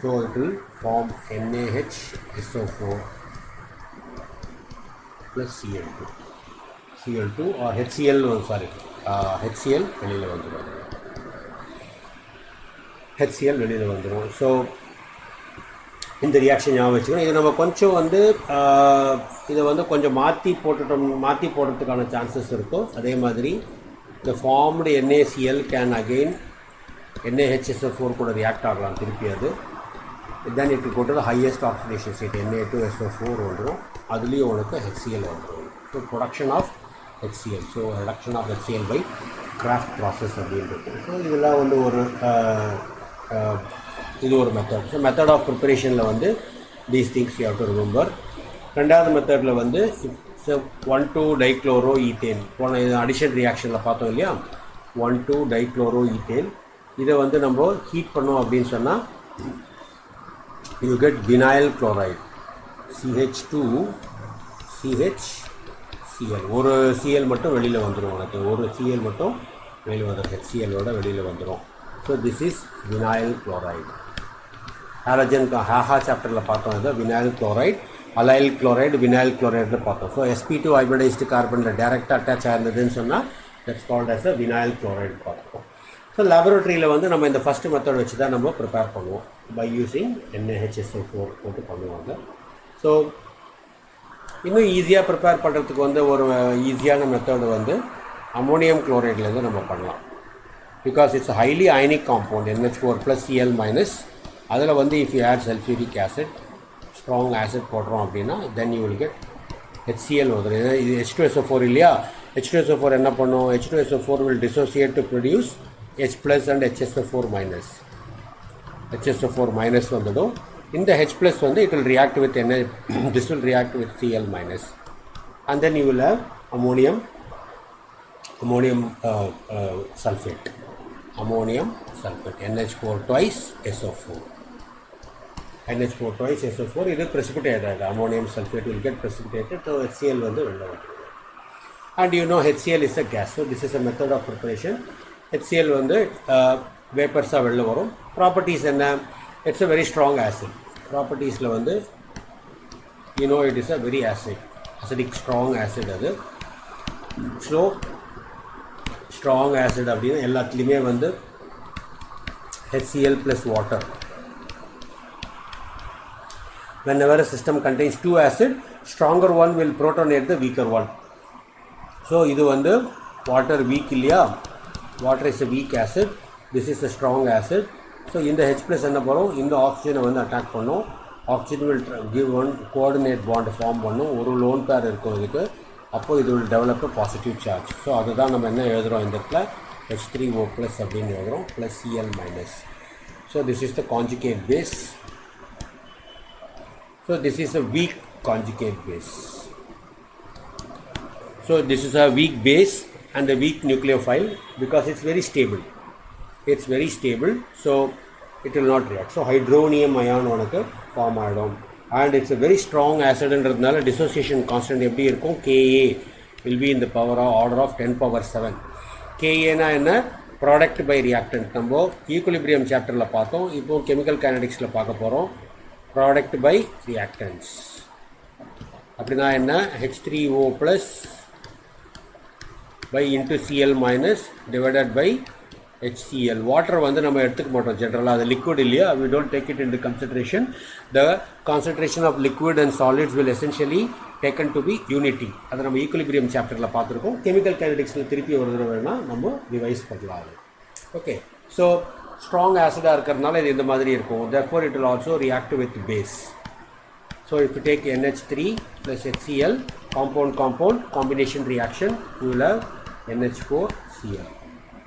so it will form NaHSO4 plus Cl2 or HCl வெளியில் வந்துடும். ஸோ இந்த ரியாக்ஷன் ஞாபகம் வச்சுக்கணும். இது நம்ம கொஞ்சம் வந்து இதை வந்து கொஞ்சம் மாற்றி போடுறதுக்கான சான்சஸ் இருக்கும். அதே மாதிரி இந்த formed NaCl can again NaHSO4 கூட ரியாக்ட் ஆகலாம் திருப்பி. அது then it go to the highest oxidation state, Na2SO4 வந்துடும். அதுலேயும் உனக்கு HCl வந்துடும். So production of HCl, so reduction of HCl by craft process அப்படின்றது. ஸோ இதெல்லாம் வந்து இது ஒரு மெத்தட். ஸோ மெத்தட் ஆஃப் ப்ரிப்பரேஷனில் வந்து these things you have to remember. ரெண்டாவது மெத்தடில் வந்து 1,2-டைக்ளோரோஈத்தேன் போன இது அடிஷன் ரியாக்ஷனில் பார்த்தோம் இல்லையா, 1,2-டைக்ளோரோஈத்தேன். இதை வந்து நம்ம ஹீட் பண்ணோம் அப்படின்னு சொன்னால் you get vinyl chloride, CH2CHCl. ஒரு Cl மட்டும் வெளியில் வந்துடும் உனக்கு, ஒரு Cl மட்டும் வெளியில் வந்துடும், HClோட வெளியில் வந்துடும். So this is vinyl chloride. Halogen ஹாஹா சாப்டரில் பார்த்தோம், இது vinyl chloride, allyl chloride, vinyl chloride பார்த்தோம். ஸோ sp2 ஹைப்ரிடைஸ்டு கார்பனில் டைரெக்டாக அட்டாச் ஆயிருந்ததுன்னு சொன்னால் that's called as a vinyl chloride பார்த்தோம். ஸோ லேபரேட்டரியில் வந்து நம்ம இந்த ஃபஸ்ட்டு மெத்தட் வச்சு தான் நம்ம ப்ரிப்பேர் பண்ணுவோம். பை யூஸிங் NaHSO4 போட்டு பண்ணுவாங்க. ஸோ இன்னும் ஈஸியாக ப்ரிப்பேர் பண்ணுறதுக்கு வந்து ஒரு ஈஸியான மெத்தடு வந்து அமோனியம் குளோரைட்லேருந்து நம்ம பண்ணலாம். Because it's highly ionic compound, NH4 + Cl-. அதில் வந்து if you add sulphuric acid, strong acid போடுறோம் அப்படின்னா then you will get HCl வந்துடும். இது H2SO4 இல்லையா, H2SO4 என்ன பண்ணும், H2SO4 will dissociate to produce H+ and HSO4-. HSO4- வந்துடும். இந்த H+ வந்து it will react with this will react with Cl-, and then you will have ammonium sulfate, NH4 twice SO4. NH4 twice SO4 இது precipitate ஆகிடும். ammonium sulfate will get precipitated, so HCl வந்து வெளில வரும். And you know HCl is a gas, so this is a method of preparation. HCl வந்து வேப்பர்ஸாக வெளில வரும். Properties என்ன, it's a very strong acid. ப்ராப்பர்ட்டிஸில் வந்து you know it is a very acidic strong acid. அது so strong acid அப்படின்னா எல்லாத்துலேயுமே வந்து HCl + water. Whenever a system contains two acids, stronger one will protonate the weaker one. So இது வந்து water weak இல்லையா, water is a weak acid, this is a strong acid. ஸோ இந்த H+ என்ன பண்ணும், இந்த ஆக்சிஜனை வந்து அட்டாக் பண்ணும். ஆக்சிஜன் will give one coordinate bond form பண்ணும், ஒரு லோன் பேர் இருக்கும் இதுக்கு. அப்போது இது will develop positive charge. So அதுதான் நம்ம என்ன எழுதுகிறோம் இந்த இடத்துல, H3O+ அப்படின்னு எழுதுகிறோம், +Cl-. So this is the conjugate base. So this is a weak conjugate base. So this is a weak base and a weak nucleophile because it's very stable. It's very stable, so it will not react. So hydronium ion உனக்கு form ஆகிடும். And it's a very strong acid-ன்றதுனால dissociation constant எப்படி இருக்கும், Ka will be in the order of 10⁻⁷. Ka-னா என்ன, product by reactant. நம்ம equilibrium சாப்டரில் பார்த்தோம், இப்போது chemical கைனடிக்ஸில் பார்க்க போகிறோம். ப்ராடக்ட் பை ரியாக்டன்ஸ் அப்படின்னா என்ன, H3O+ by into Cl- divided by HCl. Water வந்து நம்ம எடுத்துக்க மாட்டோம் ஜென்ரலாக, அது லிக்விட் இல்லையா, we don't take it into consideration. The concentration of liquid and solids will essentially taken to be unity. அதை நம்ம ஈக்குலிபிரியம் சாப்டரில் பார்த்துருக்கோம். கெமிக்கல் கைனடிக்ஸில் திருப்பி ஒரு தடவை வேணால் நம்ம ரிவைஸ் பண்ணலாம். ஓகே, ஸோ strong acid இருக்கிறதுனால இது இந்த மாதிரி இருக்கும். Therefore it will also react with base. So if you take NH3 plus HCl, compound combination reaction, you will have NH4Cl.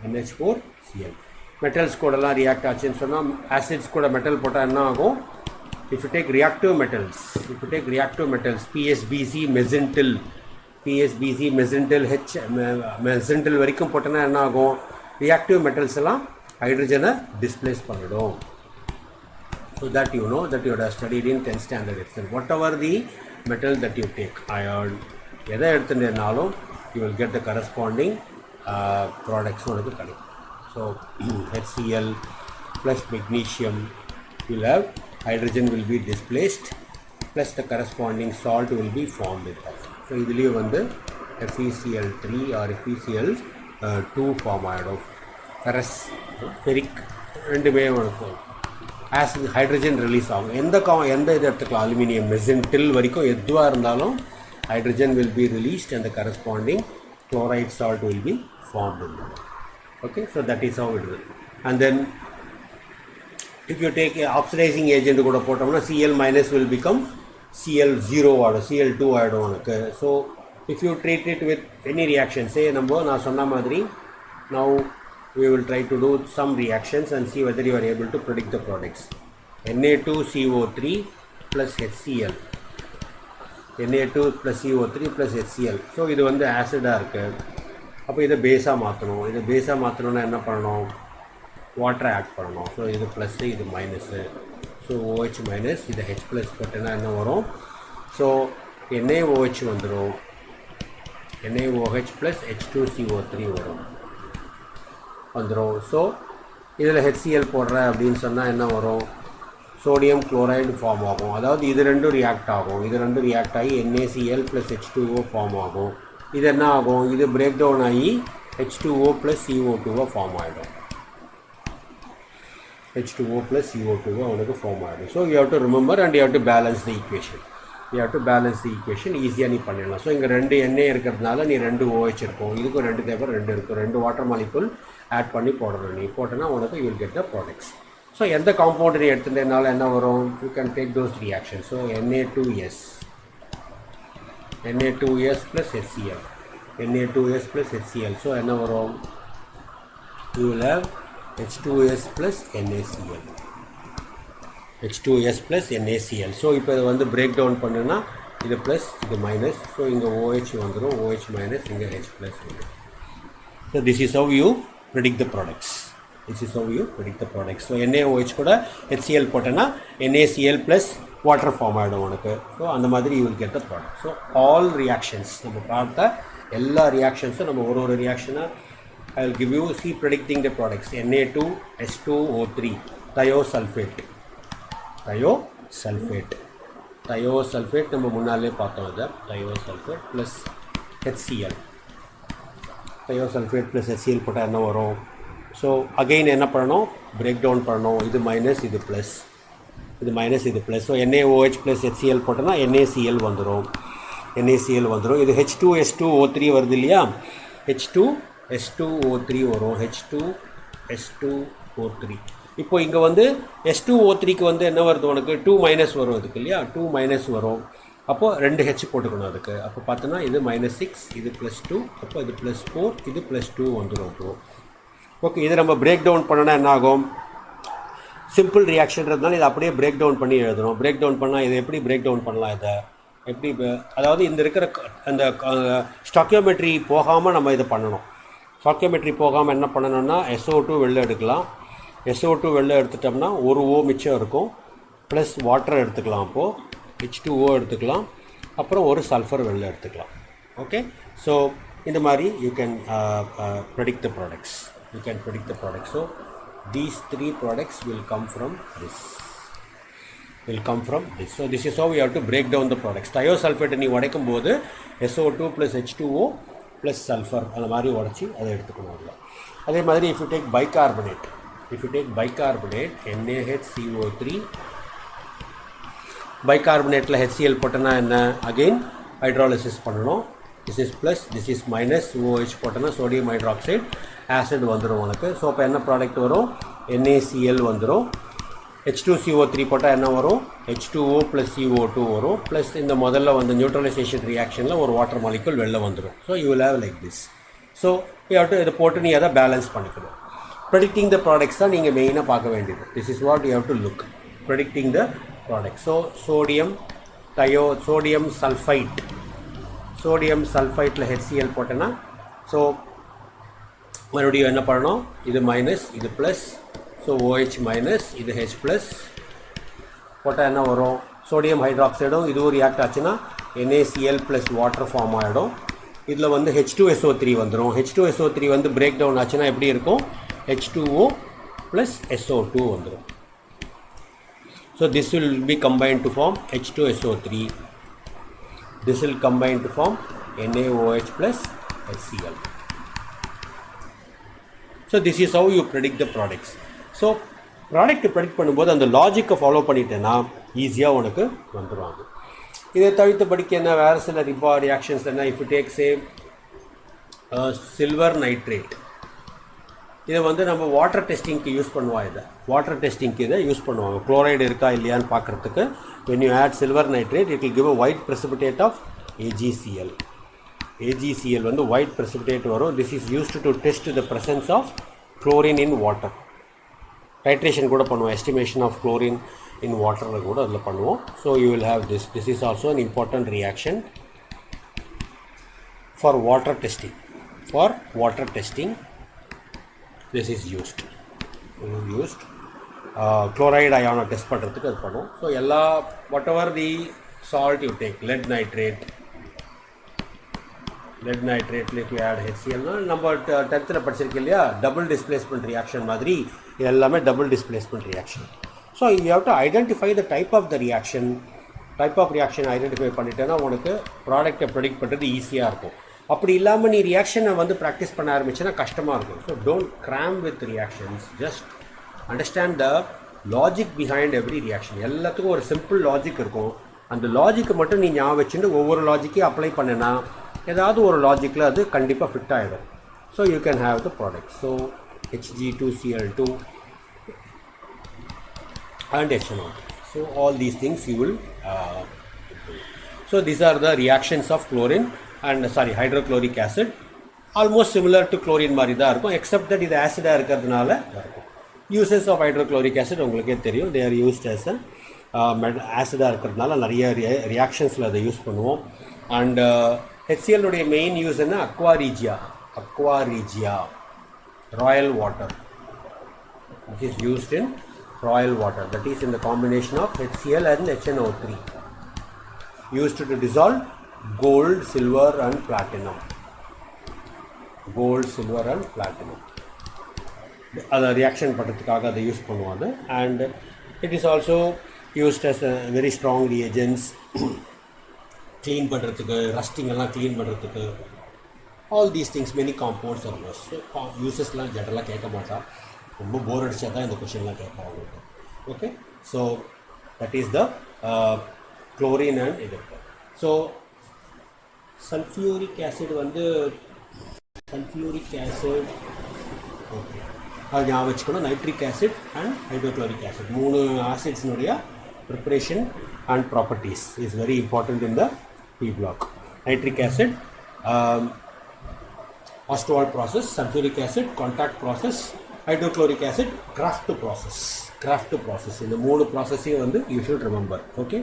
NH4Cl. Metals கூடலாம் react ஆச்சுன்னு சொன்னால் acids கூட metal போட்டால் என்ன ஆகும்? If you take reactive metals, PSBC, mesentyl, mesentyl வரைக்கும் போட்டனா என்ன ஆகும்? Reactive metals எல்லாம் hydrogen displace பண்ணிடும். So that you know, that you would have studied in 10th standard itself. Whatever the metal that you take, iron, எதை எடுத்துட்டேனாலும் you will get the corresponding products உனக்கு கிடைக்கும். So HCl plus magnesium, you will have hydrogen will be displaced plus the corresponding salt will be formed with that. So இதுலயே வந்து FeCl3 or FeCl2 form ஆயிடும். ferrous, ferric ரெண்டுமே இருக்கும். Acid hydrogen release ஆகும். எந்த இது எடுத்துக்கலாம், அலுமினியம் மெசென்டில் வரைக்கும் எதுவாக இருந்தாலும் hydrogen will be released and the corresponding chloride salt will be formed in it. Okay, so that is how it is. And then if you take oxidizing agent கூட போட்டோம்னா Cl minus will become Cl0 ஆடும், Cl2 ஆகிடும் உனக்கு. So if you treat it with any reaction, say நான் சொன்ன மாதிரி now we will try to do some reactions and see whether you are able to predict the products. Na2CO3 plus HCl, Na2 plus CO3 plus HCl. So இது வந்து ஆசிடாக இருக்குது. அப்போ இதை பேஸாக மாற்றணும். இதை பேஸாக மாற்றணுன்னா என்ன பண்ணணும்? வாட்டரை ஆட் பண்ணணும். ஸோ இது ப்ளஸ்ஸு, இது மைனஸு. ஸோ OH மைனஸ், இது H ப்ளஸ் போட்டேன்னா என்ன வரும்? ஸோ NaOH வந்துடும். NaOH ப்ளஸ் H2CO3 வந்துடும். ஸோ இதில் HCl போடுறேன் அப்படின்னு சொன்னால் என்ன வரும்? சோடியம் குளோரைடு ஃபார்ம் ஆகும். அதாவது இது ரெண்டும் ரியாக்ட் ஆகும். இது ரெண்டும் ரியாக்ட் ஆகி NaCl ப்ளஸ் H2O ஃபார்ம் ஆகும். இது என்ன ஆகும்? இது பிரேக் டவுன் ஆகி H2O ப்ளஸ் CO2 ஃபார்ம் ஆகிடும். H2O ப்ளஸ் CO2 அவனுக்கு ஃபார்ம் ஆகிடும். So you have to remember and you have to balance the equation. ஈஸியாக நீ பண்ணிடலாம். ஸோ இங்கே 2 எண்ணெய் இருக்கிறதுனால நீ 2 OH இருக்கும், இதுக்கும் 2 தேவை, 2 இருக்கும். 2 வாட்டர் மாலிகுல் ஆட் பண்ணி போடணும். நீ போட்டோன்னா உனக்கு you will get the products. So எந்த காம்பவுண்ட் நீ எடுத்துட்டனால என்ன வரும்? You can take those reaction. So Na2S plus HCl, Na2S plus HCl. So என்ன வரும்? You will have H2S plus NaCl, H2S plus NaCl. So இப்போ இதை வந்து பிரேக் டவுன் பண்ணுன்னா இது ப்ளஸ், இது மைனஸ். ஸோ இங்கே OH வந்துடும், OH மைனஸ், இங்கே H ப்ளஸ் வந்துடும். So this is how you predict the products. So NaOH கூட HCl போட்டேன்னா NaCl ப்ளஸ் வாட்டர் ஃபார்ம் ஆகிடும் உனக்கு. ஸோ அந்த மாதிரி you will get the product. So all reactions நம்ம பார்த்த எல்லா ரியாக்ஷன்ஸும் நம்ம ஒரு ரியாக்ஷனாக I will give you see predicting the products. Na2H2O3 thiosulphate நம்ம முன்னாலே பார்த்தோம். இதை thiosulphate plus HCl, thiosulphate plus HCl போட்டால் என்ன வரும்? ஸோ அகெயின் என்ன பண்ணணும்? பிரேக் டவுன் பண்ணணும். இது மைனஸ், இது ப்ளஸ், இது மைனஸ், இது plus. So NaOH plus HCl போட்டோன்னா NaCl வந்துடும். இது H2S2O3 வருது இல்லையா? H2S2O3 வரும். H2S2O3. இப்போ இங்கே வந்து S2O3க்கு வந்து என்ன வருது உனக்கு? 2 மைனஸ் வரும் இதுக்கு இல்லையா? 2 மைனஸ் வரும். அப்போது 2 H போட்டுக்கணும் அதுக்கு. அப்போ பார்த்தோன்னா இது -6, இது +2, அப்போ இது +4, இது +2 வந்துடும். அப்போது ஓகே, இதை நம்ம பிரேக் டவுன் பண்ணனா என்ன ஆகும்? சிம்பிள் ரியாக்ஷன்றதுனால இதை அப்படியே பிரேக் டவுன் பண்ணி எழுதணும். பிரேக் டவுன் பண்ணால் இதை எப்படி பிரேக் டவுன் பண்ணலாம்? இதை எப்படி, அதாவது இந்த இருக்கிற அந்த ஸ்டாக்கியோமெட்ரி போகாமல் நம்ம இதை பண்ணணும். ஸ்டாக்கியோமெட்ரி போகாமல் என்ன பண்ணணும்னா SO2 வெளில எடுக்கலாம். SO2 வெளில எடுத்துட்டோம்னா ஒரு O மிச்சம் இருக்கும், ப்ளஸ் வாட்டர் எடுத்துக்கலாம். அப்போது H2O எடுத்துக்கலாம், அப்புறம் ஒரு சல்ஃபர் வெளில எடுத்துக்கலாம். ஓகே, ஸோ இந்த மாதிரி you can predict the products. So these 3 products will come from this. So this is how we have to break down the products. Thiosulfate நீ உடைக்கும் போது SO2 plus H2O plus sulfur அந்த மாதிரி உடைச்சி அதை எடுத்துக்கணும். அதே மாதிரி if you take bicarbonate, NaHCO3, பைகார்பனேட்டில் HCl போட்டோன்னா என்ன? அகெயின் ஹைட்ராலிசிஸ் பண்ணணும். This is plus, this is minus. OH போட்டோன்னா சோடியம் ஹைட்ராக்சைடு ஆசிட் வந்துடும் உனக்கு. ஸோ அப்போ என்ன ப்ராடக்ட் வரும்? NaCl வந்துடும். H2CO3 போட்டால் என்ன வரும்? H2O + CO2 வரும். ப்ளஸ் இந்த முதல்ல வந்து நியூட்ரலைசேஷன் ரியாக்ஷனில் ஒரு வாட்டர் மாலிகுல் வெளில வந்துடும். So you will have like this. So you have to இதை போட்டு நீ அதை பேலன்ஸ் பண்ணிக்கணும். ப்ரெடிக்டிங் த ப்ராடக்ட்ஸ் தான் நீங்கள் மெயினாக பார்க்க வேண்டியது. This is what you have to look. Predicting the product. So sodium சல்ஃபைட்டில் HCl போட்டேன்னா ஸோ மறுபடியும் என்ன பண்ணணும்? இது மைனஸ், இது ப்ளஸ். ஸோ OH மைனஸ், இது H ப்ளஸ் போட்டால் என்ன வரும்? சோடியம் ஹைட்ராக்சைடும் இதுவும் ரியாக்ட் ஆச்சுன்னா NaCl ப்ளஸ் வாட்டர் ஃபார்ம் ஆகிடும். இதில் வந்து H2SO3 வந்துடும். H2SO3 வந்து பிரேக் டவுன் ஆச்சுன்னா எப்படி இருக்கும்? H2O ப்ளஸ் SO2 வந்துடும். So this will be combined to form H2SO3. This will combine to form NaOH plus HCl. So this is how you predict the products. So product predict பண்ணும்போது அந்த லாஜிக்கை follow பண்ணிட்டேன்னா ஈஸியாக உனக்கு வந்துடுவாங்க. இதை தவிர்த்தபடிக்கு என்ன வேறு சில ரியாக்ஷன்ஸ் என்ன? If you take say silver nitrate, இதை வந்து நம்ம வாட்டர் டெஸ்டிங்க்கு யூஸ் பண்ணுவோம். வாட்டர் டெஸ்டிங்க்கு இதை யூஸ் பண்ணுவாங்க. குளோரைடு இருக்கா இல்லையான்னு பார்க்குறதுக்கு. when you add silver nitrate it will give a white precipitate of AgCl. AgCl வந்து white precipitate வரும். This is used to test the presence of chlorine in water. Titration கூட பண்ணுவோம். estimation of chlorine in water கூட அதில் பண்ணுவோம். So you will have this. This is also an important reaction for water testing. For water testing this is used. Chloride ion test பண்ணுறதுக்கு அது பண்ணுவோம். So எல்லா whatever the salt you take, lead nitrate like you add HCl, நம்ம 10th படிச்சிருக்கோம் இல்லையா, double displacement reaction மாதிரி இது எல்லாமே double displacement reaction. So you have to identify the type of reaction identify பண்ணிட்டேன்னா உனக்கு ப்ராடக்டை ப்ரெடிக்ட் பண்ணுறது ஈஸியாக இருக்கும். அப்படி இல்லாமல் நீ ரியாக்ஷனை வந்து ப்ராக்டிஸ் பண்ண ஆரம்பிச்சுன்னா கஷ்டமாக இருக்கும். So don't gram with reactions, just understand the logic behind every reaction. எல்லாத்துக்கும் ஒரு சிம்பிள் லாஜிக் இருக்கும். அந்த லாஜிக்கை மட்டும் நீ ஞாபகம் வச்சுட்டு ஒவ்வொரு லாஜிக்கையும் அப்ளை பண்ணினா ஏதாவது ஒரு லாஜிக்கில் அது கண்டிப்பாக ஃபிட் ஆகிடும். So you can have the product. So Hg2Cl2 and HNO2. So all these things you will so these are the reactions of chlorine and hydrochloric acid. Almost similar to chlorine மாதிரி தான் இருக்கும், except that இது ஆசிடாக இருக்கிறதுனால இருக்கும். Uses of hydrochloric acid உங்களுக்கே தெரியும். they are used as a ஆசிடாக இருக்கிறதுனால நிறைய ரியாக்ஷன்ஸில் அதை யூஸ் பண்ணுவோம். அண்ட் HCl உடைய மெயின் யூஸ் என்ன? aqua regia royal water. This is used in royal water, that is in the combination of HCl and HNO3, used to dissolve gold, silver and platinum. அதை reaction பண்ணுறதுக்காக அதை use பண்ணுவாங்க. And it is also used as a very strong reagents, clean பண்ணுறதுக்கு, rusting எல்லாம் clean பண்ணுறதுக்கு. All these things many compounds are use. யூசஸ்லாம் ஜென்ரலாக கேட்க மாட்டா, ரொம்ப போர் அடிச்சா தான் இந்த கொஷின்லாம் கேட்பாங்க அவங்களுக்கு. Okay, so that is the chlorine and இது. ஸோ சல்ஃபியூரிக் ஆசிட் ஓகே அது ஞாபகம் வச்சுக்கணும். Nitric acid and hydrochloric acid, மூணு ஆசிட்ஸினுடைய preparation and properties is very important in the P block. Nitric acid, Ostwald process, sulfuric acid, contact process, hydrochloric acid, Kraft process. இந்த மூணு ப்ராசஸையும் you should remember. Okay.